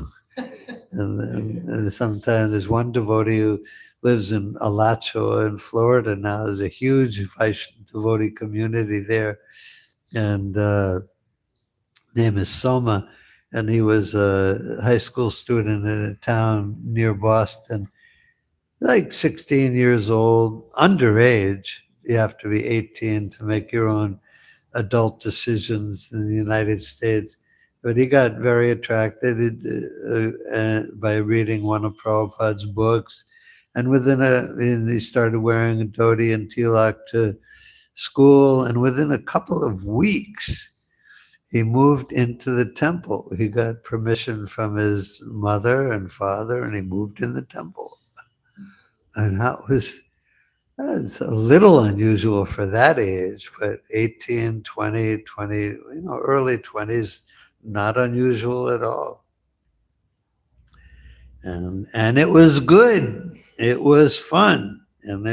And sometimes there's one devotee who lives in Alachua in Florida now. There's a huge Vaishnava devotee community there, and name is Soma, and he was a high school student in a town near Boston, like 16 years old, underage. You have to be 18 to make your own adult decisions in the United States. But he got very attracted by reading one of Prabhupada's books. And he started wearing a dhoti and tilak to school. And within a couple of weeks, he moved into the temple. He got permission from his mother and father, and he moved in the temple. And that's a little unusual for that age, but 18, 20, early 20s, not unusual at all. And it was good. It was fun. And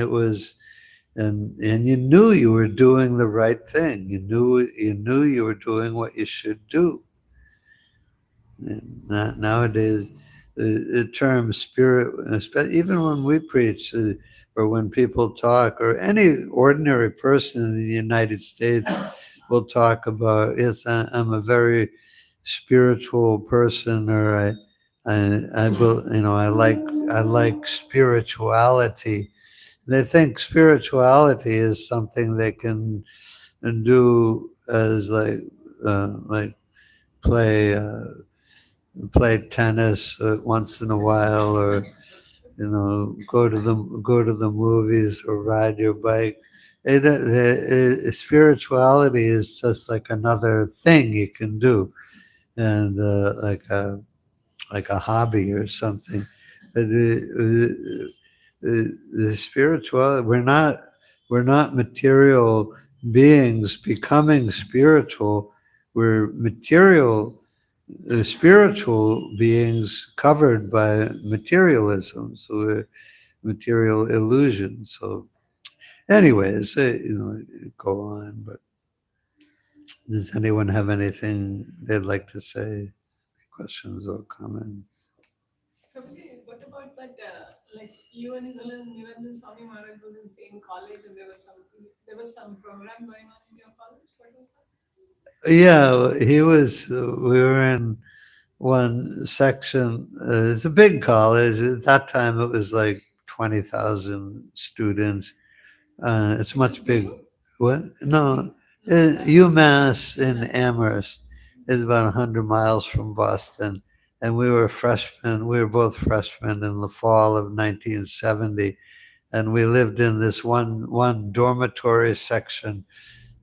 you knew you were doing the right thing. You knew you were doing what you should do. And nowadays, the term spirit, even when we preach, or when people talk, or any ordinary person in the United States will talk about, yes, I'm a very spiritual person, or I like spirituality. They think spirituality is something they can do as like play tennis once in a while, or go to the movies or ride your bike. Spirituality is just like another thing you can do, and like a hobby or something. But the spiritual, we're not material beings becoming spiritual. We're spiritual beings covered by materialism, so we're material illusion. So anyways, go on, but Does anyone have anything they'd like to say? Questions or comments? Prabhuji, what about that? Like you and Niranjan Swami Maharaj was in the same college, and there was some program going on in your college. What was that? Yeah, he was. We were in one section. It's a big college. At that time, it was like 20,000 students. It's much big. What? No, UMass in Amherst is about 100 miles from Boston, and we were freshmen. We were both freshmen in the fall of 1970, and we lived in this one dormitory section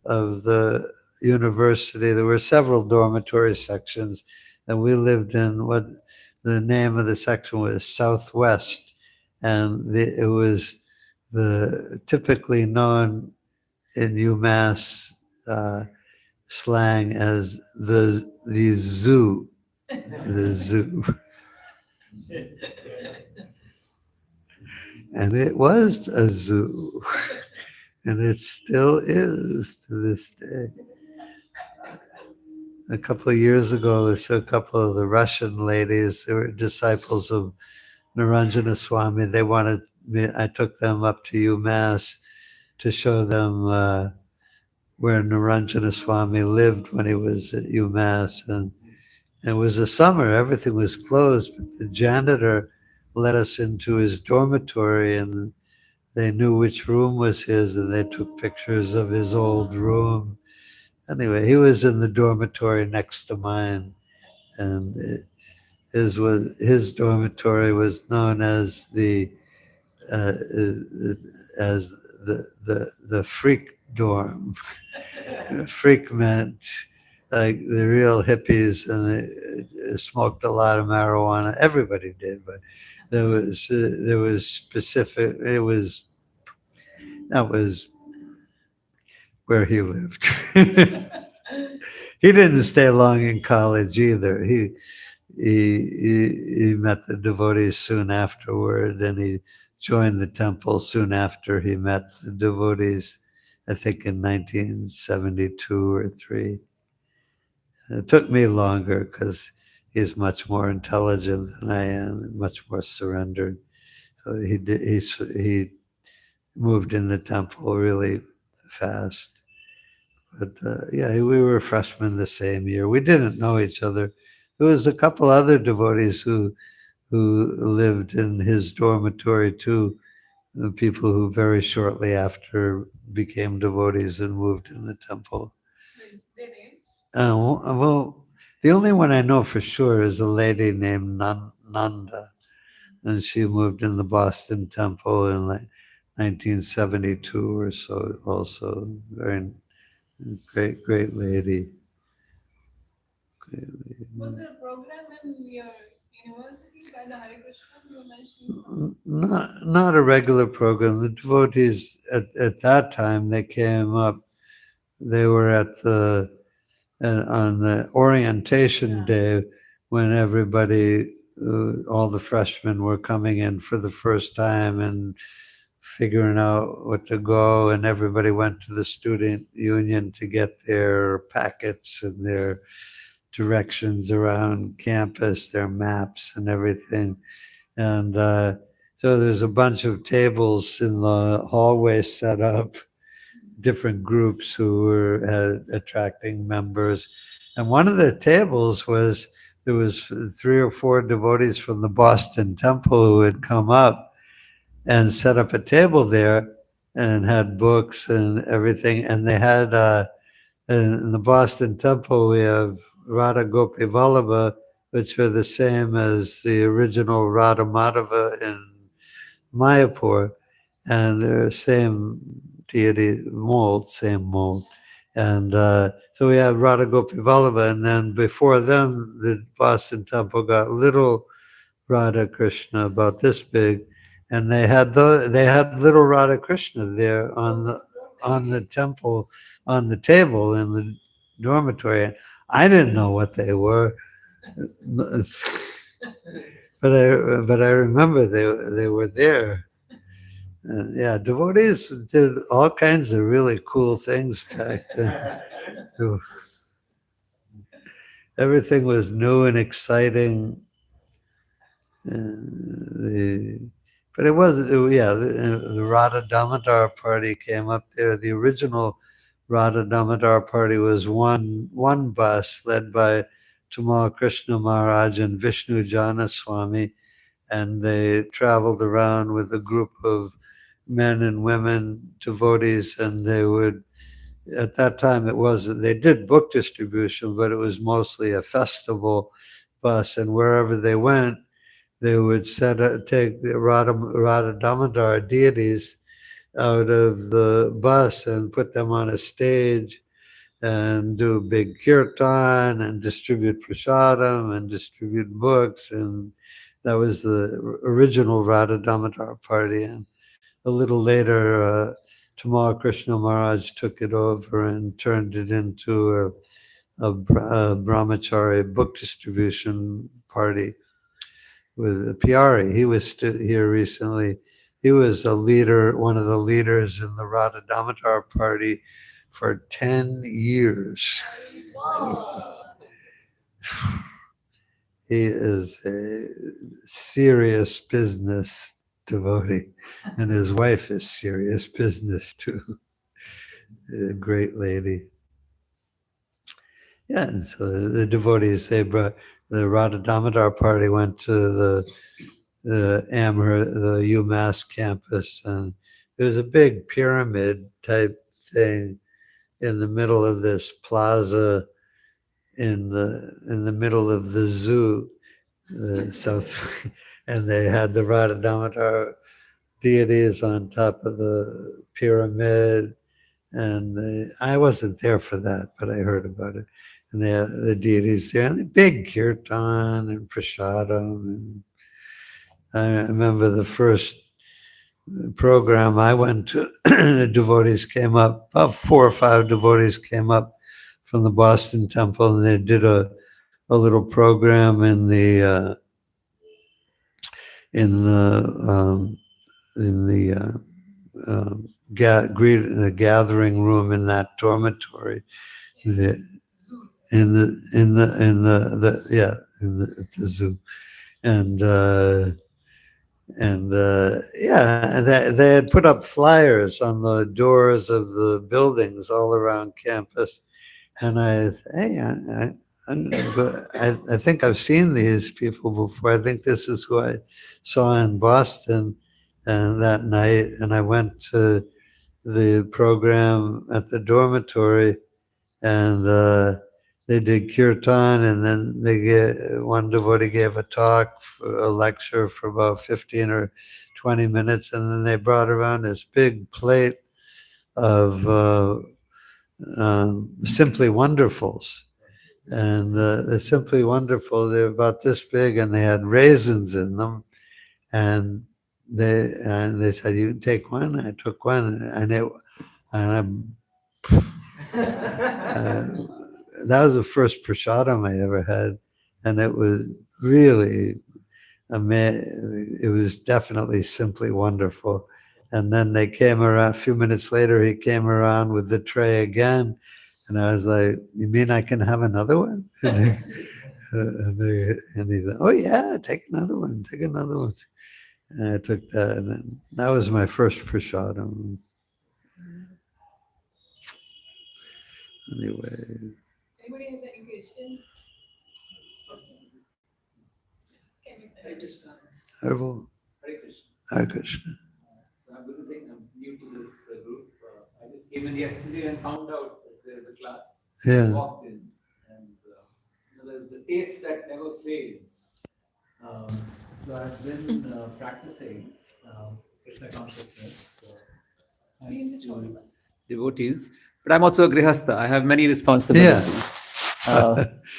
of the university. There were several dormitory sections, and we lived in what the name of the section was Southwest, and it was the typically known in UMass slang as the zoo, the zoo, and it was a zoo, and it still is to this day. A couple of years ago, I saw a couple of the Russian ladies. They were disciples of Naranjana Swami. They wanted me. I took them up to UMass to show them where Naranjana Swami lived when he was at UMass, and it was the summer. Everything was closed, but the janitor let us into his dormitory, and they knew which room was his, and they took pictures of his old room. Anyway, he was in the dormitory next to mine, and his dormitory was known as uh, as the freak dorm. Freak meant like the real hippies, and they smoked a lot of marijuana. Everybody did, but there was specific. That was where he lived. He didn't stay long in college either. He met the devotees soon afterward, and he joined the temple soon after he met the devotees. I think in 1972 or three. It took me longer because he's much more intelligent than I am and much more surrendered. So he moved in the temple really fast. But yeah, we were freshmen the same year. We didn't know each other. There was a couple other devotees who lived in his dormitory too. People who very shortly after became devotees and moved in the temple. Their names? Well, the only one I know for sure is a lady named Nanda, and she moved in the Boston temple in like 1972 or so. Also, very great lady. Was there a program in your university by the Hare Krishnas you mentioned? Not a regular program. The devotees at that time they came up. They were at the on the orientation day when everybody, all the freshmen were coming in for the first time and figuring out what to go, and everybody went to the student union to get their packets and their directions around campus, their maps and everything. And so there's a bunch of tables in the hallway set up, different groups who were attracting members. And one of the tables was, there was 3 or 4 devotees from the Boston temple who had come up and set up a table there and had books and everything. And they had, in the Boston temple, we have Radha Gopi Vallabha, which are the same as the original Radha Madhava in Mayapur, and they're same deity mold, same mold. And so we have Radha Gopi Vallabha, and then before them, the Boston temple got little Radha Krishna, about this big, and they had little Radha Krishna there on the temple, on the table in the dormitory. I didn't know what they were, but I remember they were there. Yeah, devotees did all kinds of really cool things back then. everything was new and exciting. But it was, the Radha Damodar party came up there. The original Radha Damodar party was one bus led by Tamal Krishna Maharaj and Vishnu Jana Swami, and they traveled around with a group of men and women devotees, and they would, at that time they did book distribution, but it was mostly a festival bus, and wherever they went, they would take the Radha Damodar deities out of the bus and put them on a stage and do big kirtan and distribute prasadam and distribute books. And that was the original Radha Damodar party. And a little later, Tamal Krishna Maharaj took it over and turned it into a brahmachari book distribution party with Piari. He was here recently. He was a leader, one of the leaders in the Radha Damodar party for 10 years. He is a serious business devotee, and his wife is serious business too. A great lady. Yeah, and so the devotees, they brought the Radha Damodar party, went to the UMass campus, and there was a big pyramid type thing in the middle of this plaza in the middle of the zoo, south, and they had the Radha Damodar deities on top of the pyramid. And I wasn't there for that, but I heard about it. And the deities there, and the big kirtan and prasadam. And I remember the first program I went to, the devotees came up, about 4 or 5 devotees came up from the Boston Temple, and they did a little program in the gathering room in that dormitory, at the zoo, and they had put up flyers on the doors of the buildings all around campus, and I think I've seen these people before. I think this is who I saw in Boston, and that night, and I went to the program at the dormitory, and they did kirtan, and then one devotee gave a lecture for about 15 or 20 minutes, and then they brought around this big plate of Simply Wonderfuls. And the Simply Wonderful, they're about this big, and they had raisins in them, and they said, "You can take one." I took one, that was the first prasadam I ever had, and it was really amazing. It was definitely simply wonderful. And then they came around, a few minutes later, he came around with the tray again, and I was like, "You mean I can have another one?" And he said, "Oh yeah, take another one, take another one." And I took that, and that was my first prasadam. Anyway. Anybody has any question? Hare Krishna. Hare Krishna. Hare Krishna. So I'm visiting, I'm new to this group. I just came in yesterday and found out that there's a class. Yeah. I walked in, and there's the taste that never fades. So I've been practicing Krishna consciousness. Devotees, but I'm also a grihastha. I have many responsibilities.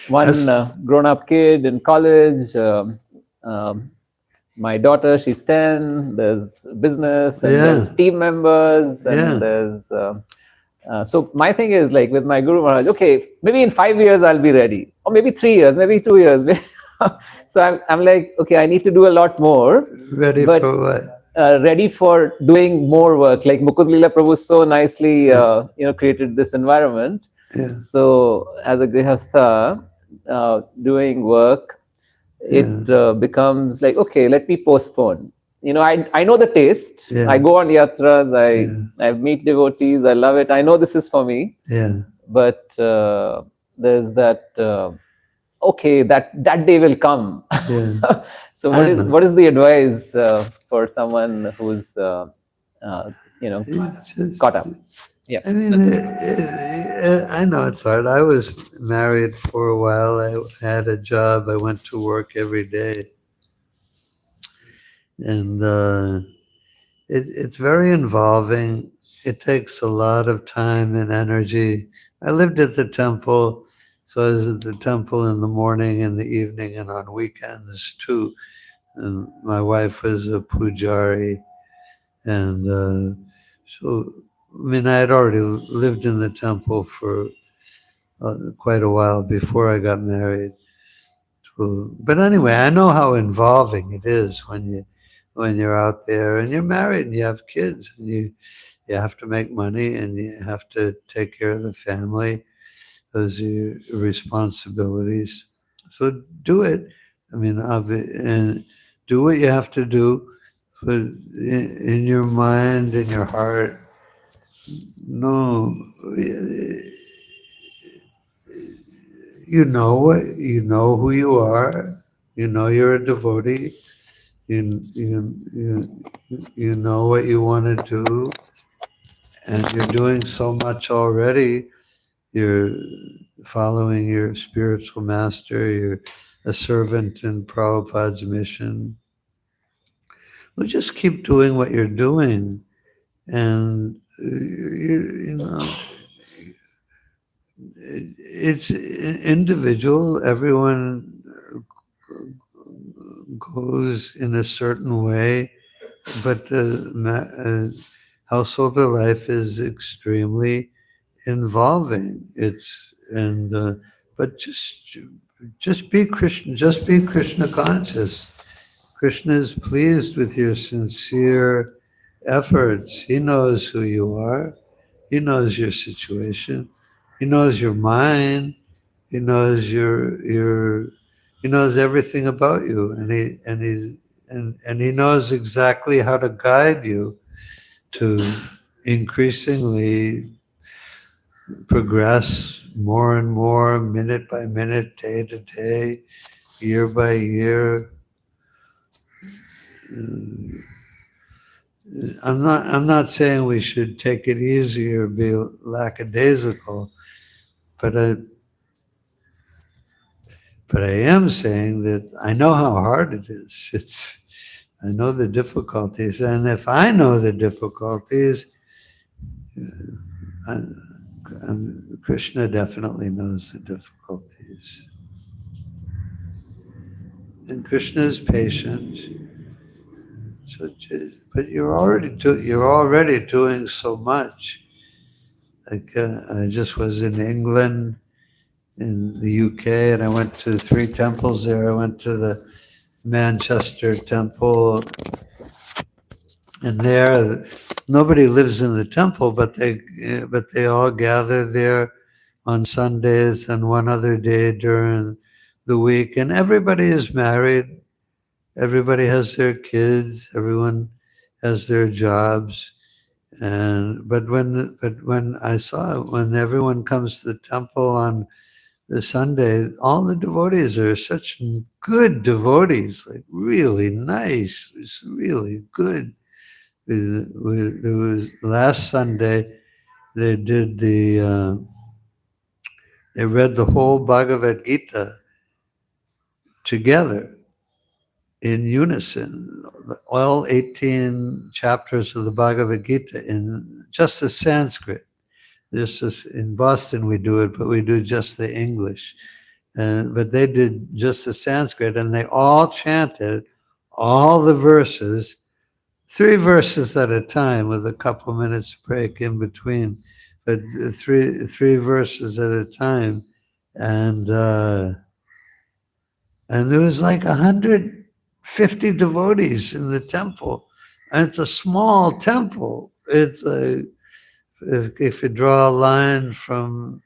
One grown-up kid in college. My daughter, she's 10. There's business, and there's team members, and there's. So my thing is, like with my Guru Maharaj, okay, maybe in 5 years I'll be ready, or maybe 3 years, maybe 2 years. So I'm like, okay, I need to do a lot more. Ready for what? Ready for doing more work. Like Mukund Leela Prabhu so nicely, created this environment. Yeah. So as a grihastha, doing work, it becomes like, okay, let me postpone. I know the taste. Yeah. I go on yatras. I meet devotees. I love it. I know this is for me. Yeah. But there's that. Okay, that day will come. Yeah. So I know. what is the advice for someone who's Just- caught up? Yeah. I mean, I know it's hard. I was married for a while. I had a job. I went to work every day. And it's very involving. It takes a lot of time and energy. I lived at the temple, so I was at the temple in the morning, in the evening, and on weekends too. And my wife was a pujari, and so I mean I had already lived in the temple for quite a while before I got married. So, but anyway, I know how involving it is when you're out there and you're married and you have kids and you have to make money and you have to take care of the family. Those are your responsibilities. So do it. I mean, and do what you have to do, but in your mind, in your heart, no, you know who you are. You know you're a devotee. You know what you want to do, and you're doing so much already. You're following your spiritual master. You're a servant in Prabhupada's mission. Well, just keep doing what you're doing, and you know it's individual. Everyone goes in a certain way, but householder life is extremely involving. But just be Krishna. Just be Krishna conscious. Krishna is pleased with your sincere efforts. He knows who you are. He knows your situation. He knows your mind. He knows he knows everything about you, and he knows exactly how to guide you to increasingly progress more and more, minute by minute, day to day, year by year. I'm not saying we should take it easy or be lackadaisical, but I am saying that I know how hard it is. I know the difficulties, and if I know the difficulties, Krishna definitely knows the difficulties. And Krishna is patient. So, but you're already doing so much. Like I just was in England, in the UK, and I went to 3 temples there. I went to the Manchester temple, and there nobody lives in the temple, but they all gather there on Sundays and one other day during the week, and everybody is married. Everybody has their kids. Everyone has their jobs. But when I saw it, when everyone comes to the temple on the Sunday, all the devotees are such good devotees, like really nice. It's really good. There was last Sunday they did they read the whole Bhagavad Gita together in unison, all 18 chapters of the Bhagavad Gita in just the Sanskrit. This is in Boston we do it, but we do just the English. But they did just the Sanskrit, and they all chanted all the verses, 3 verses at a time, with a couple minutes break in between, but three verses at a time, and there was like 150 devotees in the temple, and it's a small temple. It's if you draw a line from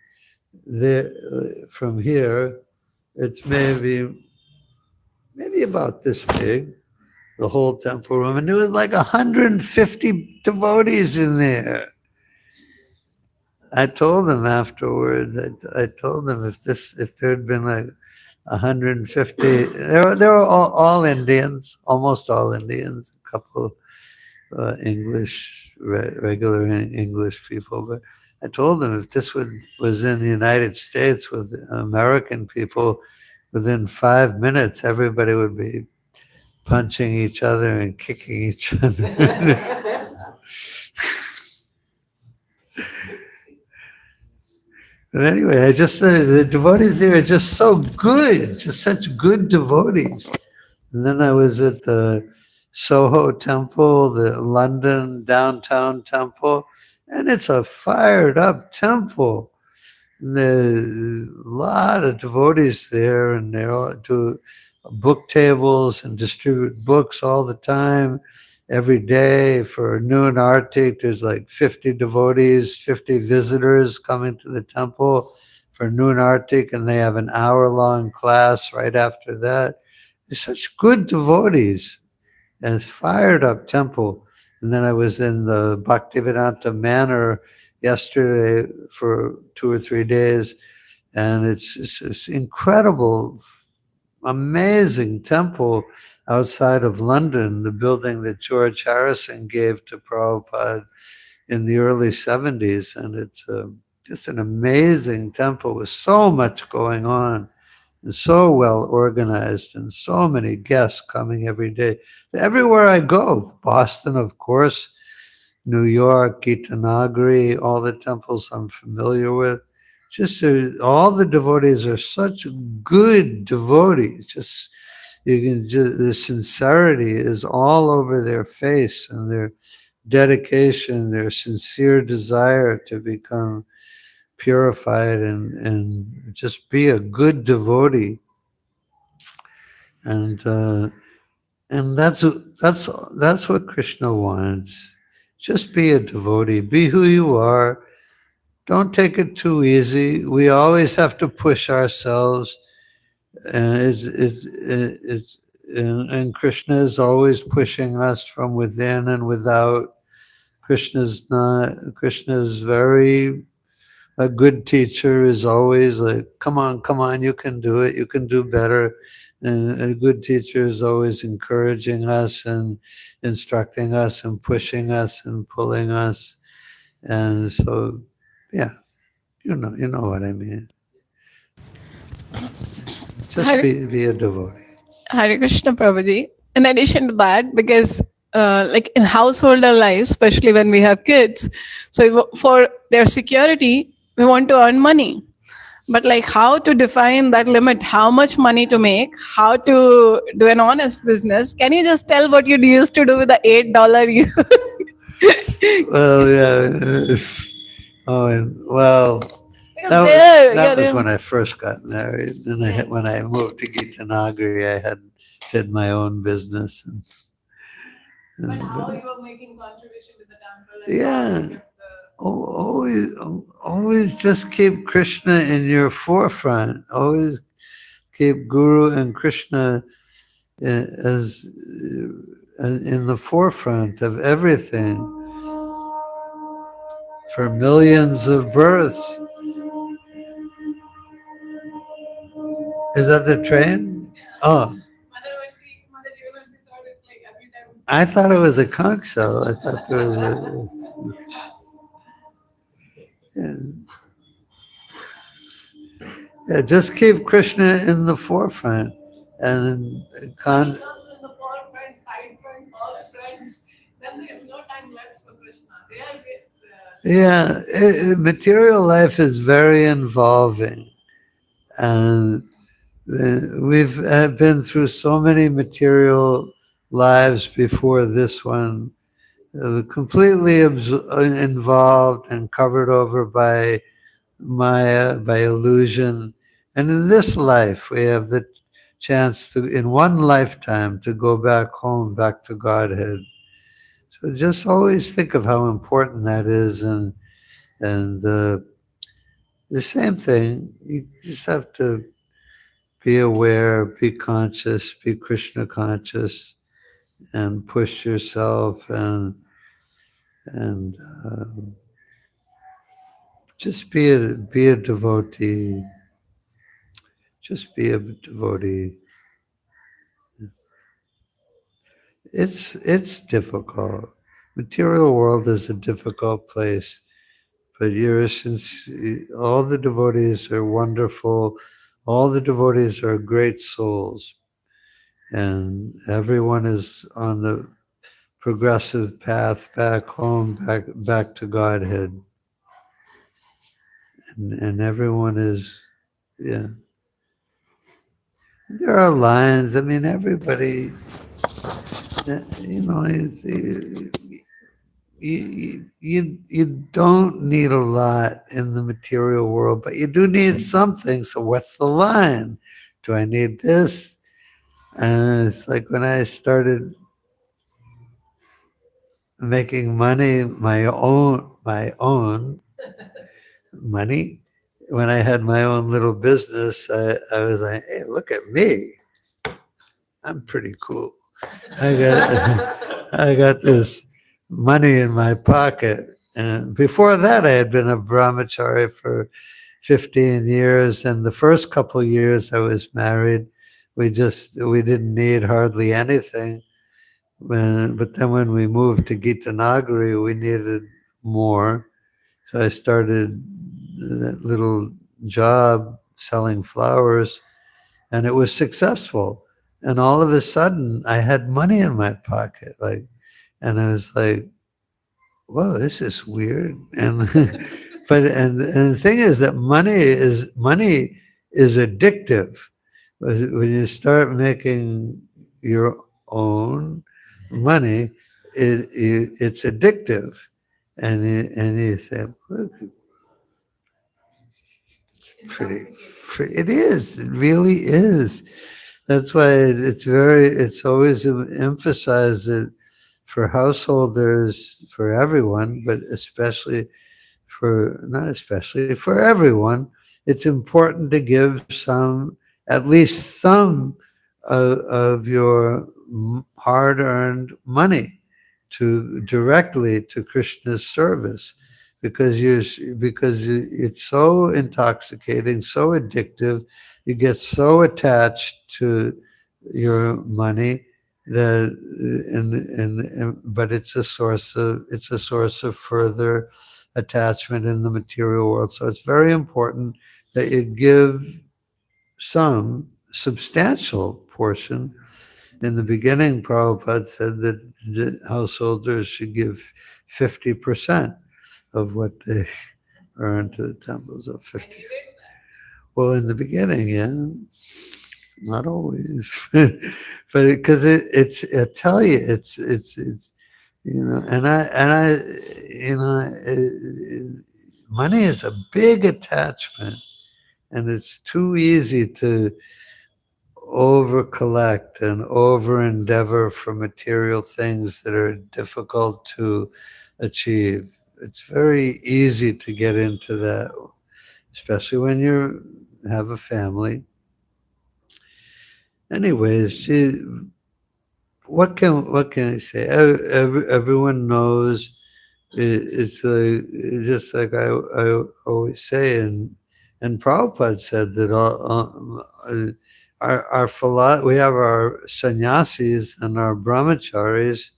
there, from here, It's maybe about this big, the whole temple room, and there was like 150 devotees in there. I told them afterwards. I told them if there had been like 150, they were all Indians, almost all Indians, a couple English regular English people, but I told them if this was in the United States with American people, within 5 minutes everybody would be punching each other and kicking each other. But anyway, I just the devotees there are just so good, just such good devotees. And then I was at the Soho Temple, the London downtown temple, and it's a fired up temple. And there's a lot of devotees there, and they all do book tables and distribute books all the time. Every day for noon artik, there's like 50 devotees, 50 visitors coming to the temple for noon artik, and they have an hour-long class right after that. There's such good devotees, and it's fired up temple. And then I was in the Bhaktivedanta Manor yesterday for 2 or 3 days, and it's just this incredible, amazing temple outside of London, the building that George Harrison gave to Prabhupada in the early 70s. And it's just an amazing temple with so much going on and so well organized and so many guests coming every day. Everywhere I go, Boston, of course, New York, Gitanagari, all the temples I'm familiar with. Just all the devotees are such good devotees. Just the sincerity is all over their face, and their dedication, their sincere desire to become purified and just be a good devotee. And that's what Krishna wants. Just be a devotee. Be who you are. Don't take it too easy. We always have to push ourselves, and and Krishna is always pushing us from within and without. Krishna's very a good teacher is always like, come on, you can do it, you can do better. And a good teacher is always encouraging us and instructing us and pushing us and pulling us. And so, yeah, you know what I mean. Just be a devotee. Hare Krishna Prabhuji. In addition to that, because like in householder lives, especially when we have kids, so for their security, we want to earn money. But like how to define that limit, how much money to make, how to do an honest business. Can you just tell what you used to do with the $8 you? Well, yeah. That was when I first got married. And when I moved to Gitanagari, I did my own business. But how you were making contribution to the temple? Yeah. Always just keep Krishna in your forefront. Always keep Guru and Krishna as in the forefront of everything. For millions of births. Is that the train? Oh. I thought it was a conch shell. I thought it was a... Yeah, just keep Krishna in the forefront. And in the forefront, side front, all friends. Then there's no time left for Krishna. Material life is very involving. And we've been through so many material lives before this one, completely involved and covered over by Maya, by illusion. And in this life, we have the chance to, in one lifetime, to go back home, back to Godhead. So just always think of how important that is. And the same thing, you just have to be aware, be conscious, be Krishna conscious, and push yourself and just be a devotee. Just be a devotee. It's difficult. Material world is a difficult place, but since all the devotees are wonderful, all the devotees are great souls, and everyone is on the progressive path back home, back to Godhead, and everyone is, yeah. There are lines. I mean, everybody, you don't need a lot in the material world, but you do need something. So what's the line? Do I need this? And it's like when I started making money, my own money, when I had my own little business, I was like, hey, look at me. I'm pretty cool. I got this money in my pocket. And before that, I had been a brahmachari for 15 years. And the first couple of years I was married, we didn't need hardly anything. But then when we moved to Gitanagari, we needed more. So I started that little job selling flowers, and it was successful. And all of a sudden, I had money in my pocket, and I was like, "Whoa, this is weird." And and the thing is that money is addictive. When you start making your own money, it's addictive, and you think, "Look, pretty. It is. It really is." That's why it's always emphasized that for householders, for everyone, but not especially, for everyone, it's important to give at least some of your hard-earned money directly to Krishna's service, because it's so intoxicating, so addictive. You get so attached to your money but it's a source of further attachment in the material world. So it's very important that you give some substantial portion. In the beginning, Prabhupada said that the householders should give 50% of what they earn to the temples, of 50. Well, in the beginning, yeah, not always, but because I tell you, it's money is a big attachment, and it's too easy to over collect and over endeavor for material things that are difficult to achieve. It's very easy to get into that, especially when you have a family. Anyways, what can I say? Everyone knows. It's just like I always say, and Prabhupada said that we have our sannyasis and our brahmacharis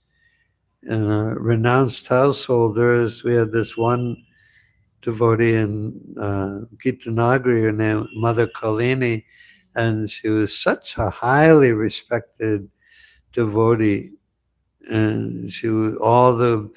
and our renounced householders. We had this one devotee in Gitanagari named Mother Kalini, and she was such a highly respected devotee, and she was all the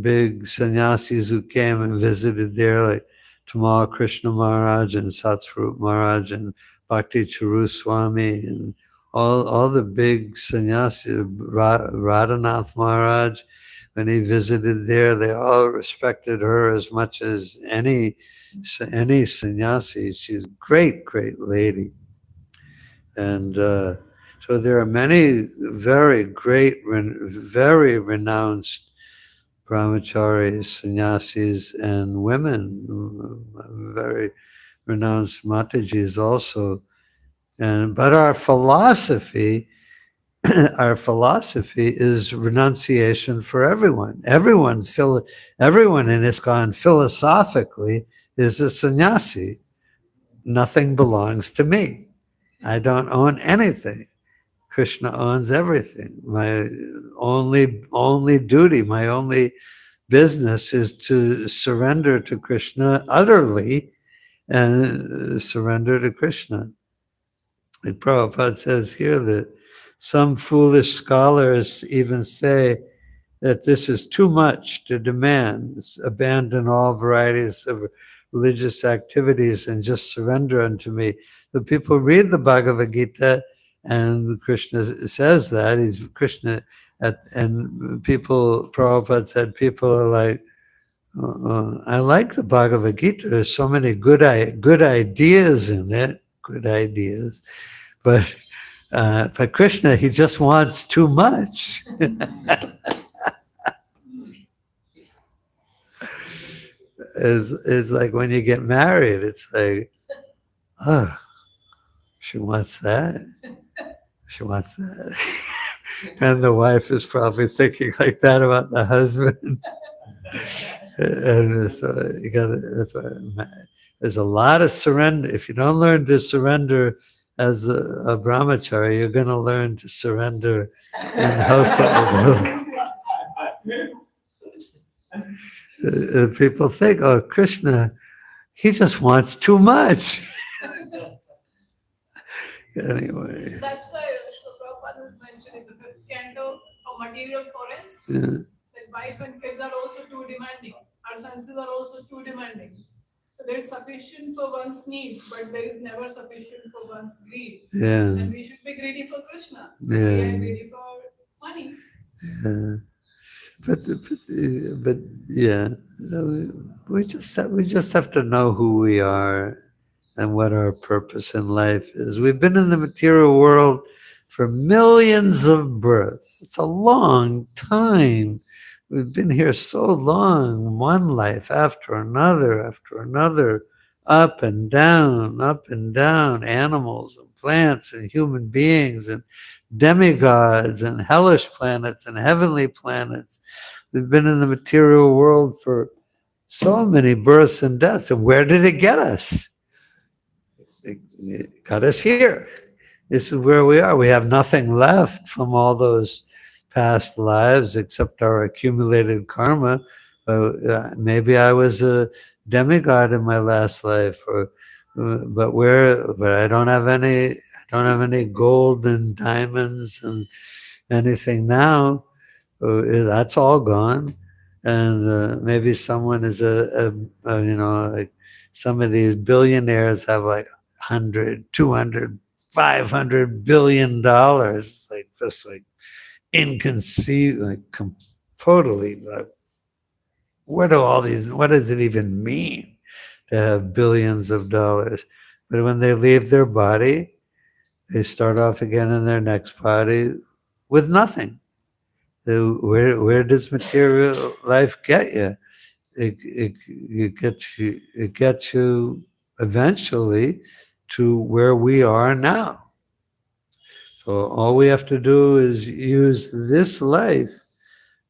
big sannyasis who came and visited there, like Tamal Krishna Maharaj and Satsvarup Maharaj and Bhakti Charu Swami, and all the big sannyasis, Radhanath Maharaj, when he visited there, they all respected her as much as any sannyasi. She's a great lady. And so there are many very great, very renounced brahmacharis, sannyasis, and women, very renounced Mataji's also. But our philosophy is renunciation for everyone. Everyone in ISKCON philosophically is a sannyasi. Nothing belongs to me. I don't own anything. Krishna owns everything. My only duty, my only business is to surrender to Krishna utterly and surrender to Krishna. And Prabhupada says here that some foolish scholars even say that this is too much to demand, abandon all varieties of religious activities and just surrender unto me. The people read the Bhagavad Gita and Krishna says that, he's Krishna, and people, Prabhupada said, people are like, I like the Bhagavad Gita, there's so many good ideas in it, good ideas, but Krishna, he just wants too much. It's like when you get married, it's like, oh, she wants that. She wants that. And the wife is probably thinking like that about the husband. And so you got there's a lot of surrender. If you don't learn to surrender as a brahmachari, you're going to learn to surrender in household. People think, oh, Krishna, he just wants too much. Anyway. That's why Srila Prabhupada is mentioning the fifth canto of material forests. Yeah. That wife and kids are also too demanding. Our senses are also too demanding. So there is sufficient for one's need, but there is never sufficient for one's greed. Yeah. And we should be greedy for Krishna. Yeah. We are greedy for money. Yeah. But yeah, we just have to know who we are and what our purpose in life is. We've been in the material world for millions of births. It's a long time. We've been here so long, one life after another, up and down, animals and plants and human beings and demigods and hellish planets and heavenly planets. We've been in the material world for so many births and deaths. And where did it get us? It got us here. This is where we are. We have nothing left from all those past lives except our accumulated karma. Maybe I was a demigod in my last life, but I don't have any gold and diamonds and anything now. That's all gone. And maybe someone is like some of these billionaires have like 100, 200, 500 billion dollars. It's like just like inconceivable, like totally. Like, what does it even mean to have billions of dollars? But when they leave their body, they start off again in their next body with nothing. Where does material life get you? It gets you eventually to where we are now. So all we have to do is use this life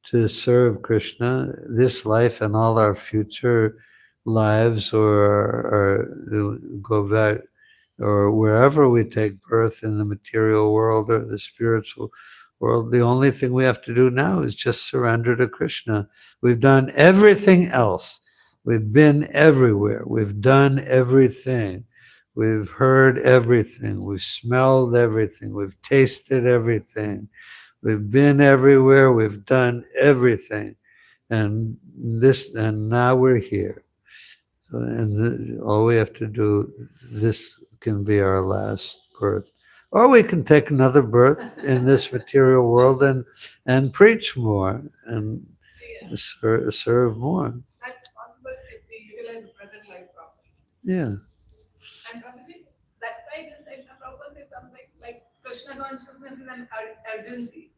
to serve Krishna, this life and all our future lives, or go back, or wherever we take birth in the material world or the spiritual world. The only thing we have to do now is just surrender to Krishna. We've done everything else. We've been everywhere. We've done everything. We've heard everything. We've smelled everything. We've tasted everything. We've been everywhere. We've done everything. And now we're here. All we have to do, this can be our last birth. Or we can take another birth in this material world and preach more and serve more. That's possible if we utilize the present life properly. Yeah. And obviously, that's why this Prabhupada said something like Krishna consciousness is an urgency.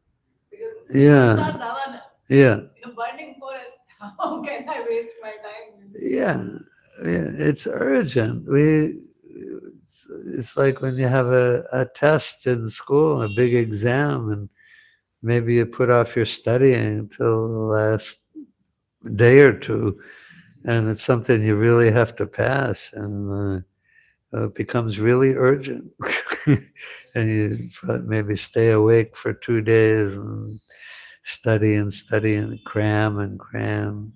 Because Yeah. it's not Davana. Yeah. In a burning forest, How can I waste my time? Yeah, it's urgent. It's like when you have a test in school, a big exam, and maybe you put off your studying until the last day or two, and it's something you really have to pass, and it becomes really urgent. And you maybe stay awake for 2 days and study and cram and cram.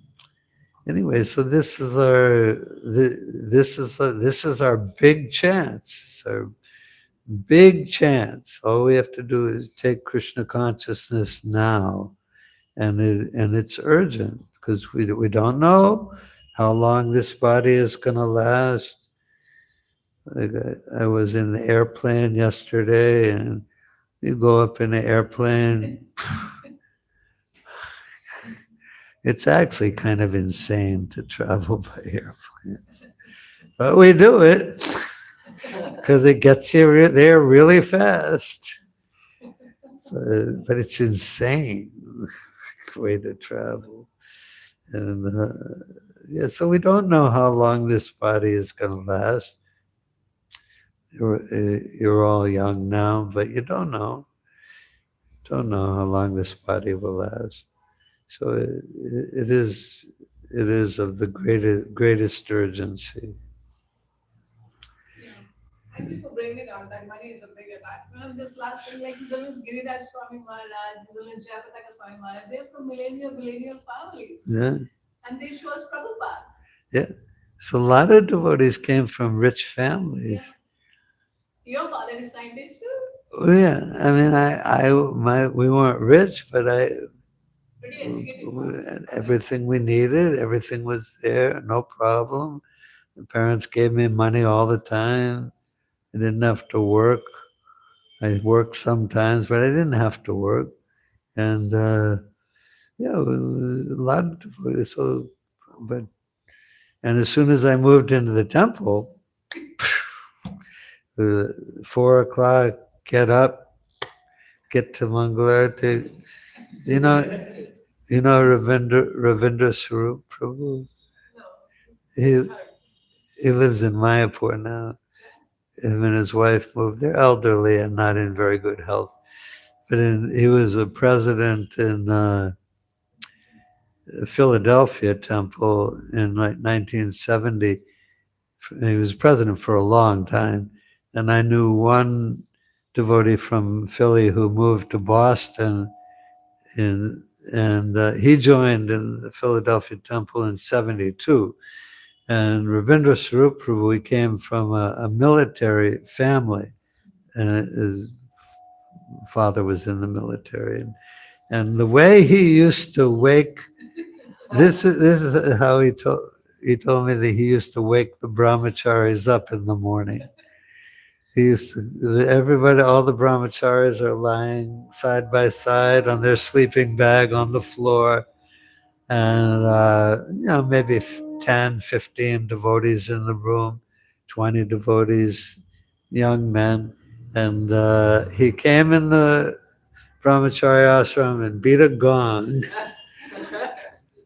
Anyway, so this is our big chance. It's our big chance. All we have to do is take Krishna consciousness now, and it's urgent because we don't know how long this body is going to last. Like I was in the airplane yesterday, and you go up in the airplane. It's actually kind of insane to travel by airplane, but we do it because it gets you there really fast. But it's insane way to travel, and so we don't know how long this body is going to last. You're all young now, but you don't know. Don't know how long this body will last. So it is of the greatest urgency. Thank you for bringing out that money is a big attachment. And this last thing, like His Holiness Giriraj Swami Maharaj, His Holiness Jayapataka Swami Maharaj, they're from millennial families. Yeah. And they show us Prabhupada. Yeah. So a lot of devotees came from rich families. Yeah. Your father is scientist too? Oh, yeah. I mean, we weren't rich, but everything we needed, everything was there, no problem. My parents gave me money all the time. I didn't have to work. I worked sometimes, but I didn't have to work. And a lot of devotees. And as soon as I moved into the temple, 4:00, get up, get to Mangalarti. You know Ravindra Swarup Prabhu? He lives in Mayapur now. Him and his wife moved. They're elderly and not in very good health. But he was a president in Philadelphia temple in like 1970. He was president for a long time. And I knew one devotee from Philly who moved to Boston, and he joined in the Philadelphia temple in 72. And Ravindra Swarup Prabhu, he came from a military family. And his father was in the military. And the way he used to wake, this is how he told me that he used to wake the brahmacharis up in the morning. Everybody, all the brahmacharis are lying side by side on their sleeping bag on the floor. And, maybe 10, 15 devotees in the room, 20 devotees, young men. And he came in the brahmacharya ashram and beat a gong.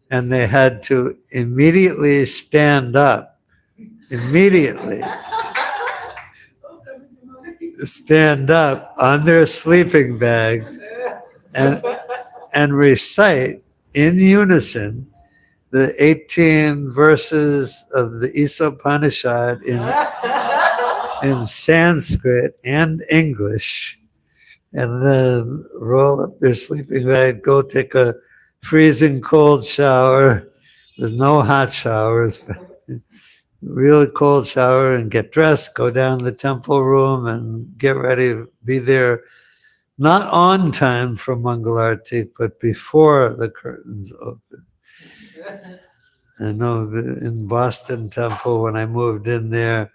And they had to immediately stand up. Immediately. Stand up on their sleeping bags and recite in unison the 18 verses of the Upanishad in Sanskrit and English, and then roll up their sleeping bag, go take a freezing cold shower. There's no hot showers. Really cold shower and get dressed, go down to the temple room and get ready, be there, not on time for Mangalarti, but before the curtains open. I know in Boston temple, when I moved in there,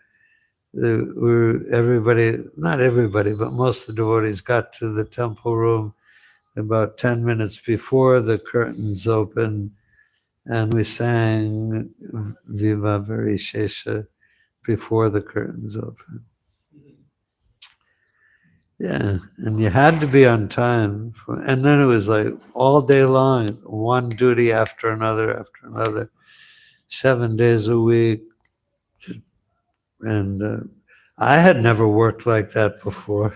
everybody, not everybody, but most of the devotees got to the temple room about 10 minutes before the curtains opened. And we sang Viva Varishesha before the curtains opened. Yeah, and you had to be on time. And then it was like all day long, one duty after another, 7 days a week. And I had never worked like that before.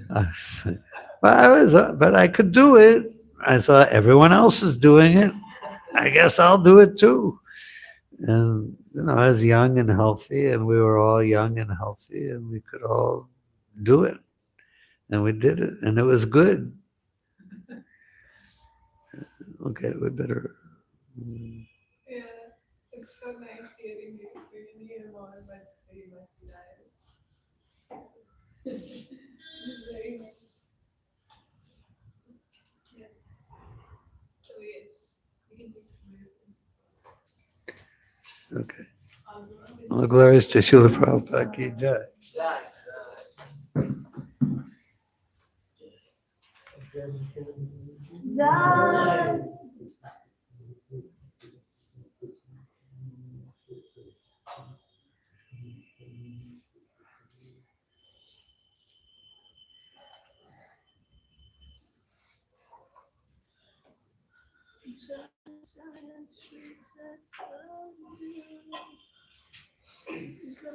But I could do it. I thought everyone else is doing it. I guess I'll do it too. And I was young and healthy, and we were all young and healthy, and we could all do it. And we did it, and it was good. Okay, we better. Yeah, it's so nice hearing you. We can hear more, but very much tired. It's very nice. Yeah. So yes, we can take medicine. Okay. All glories to Srila Prabhupada ki jai.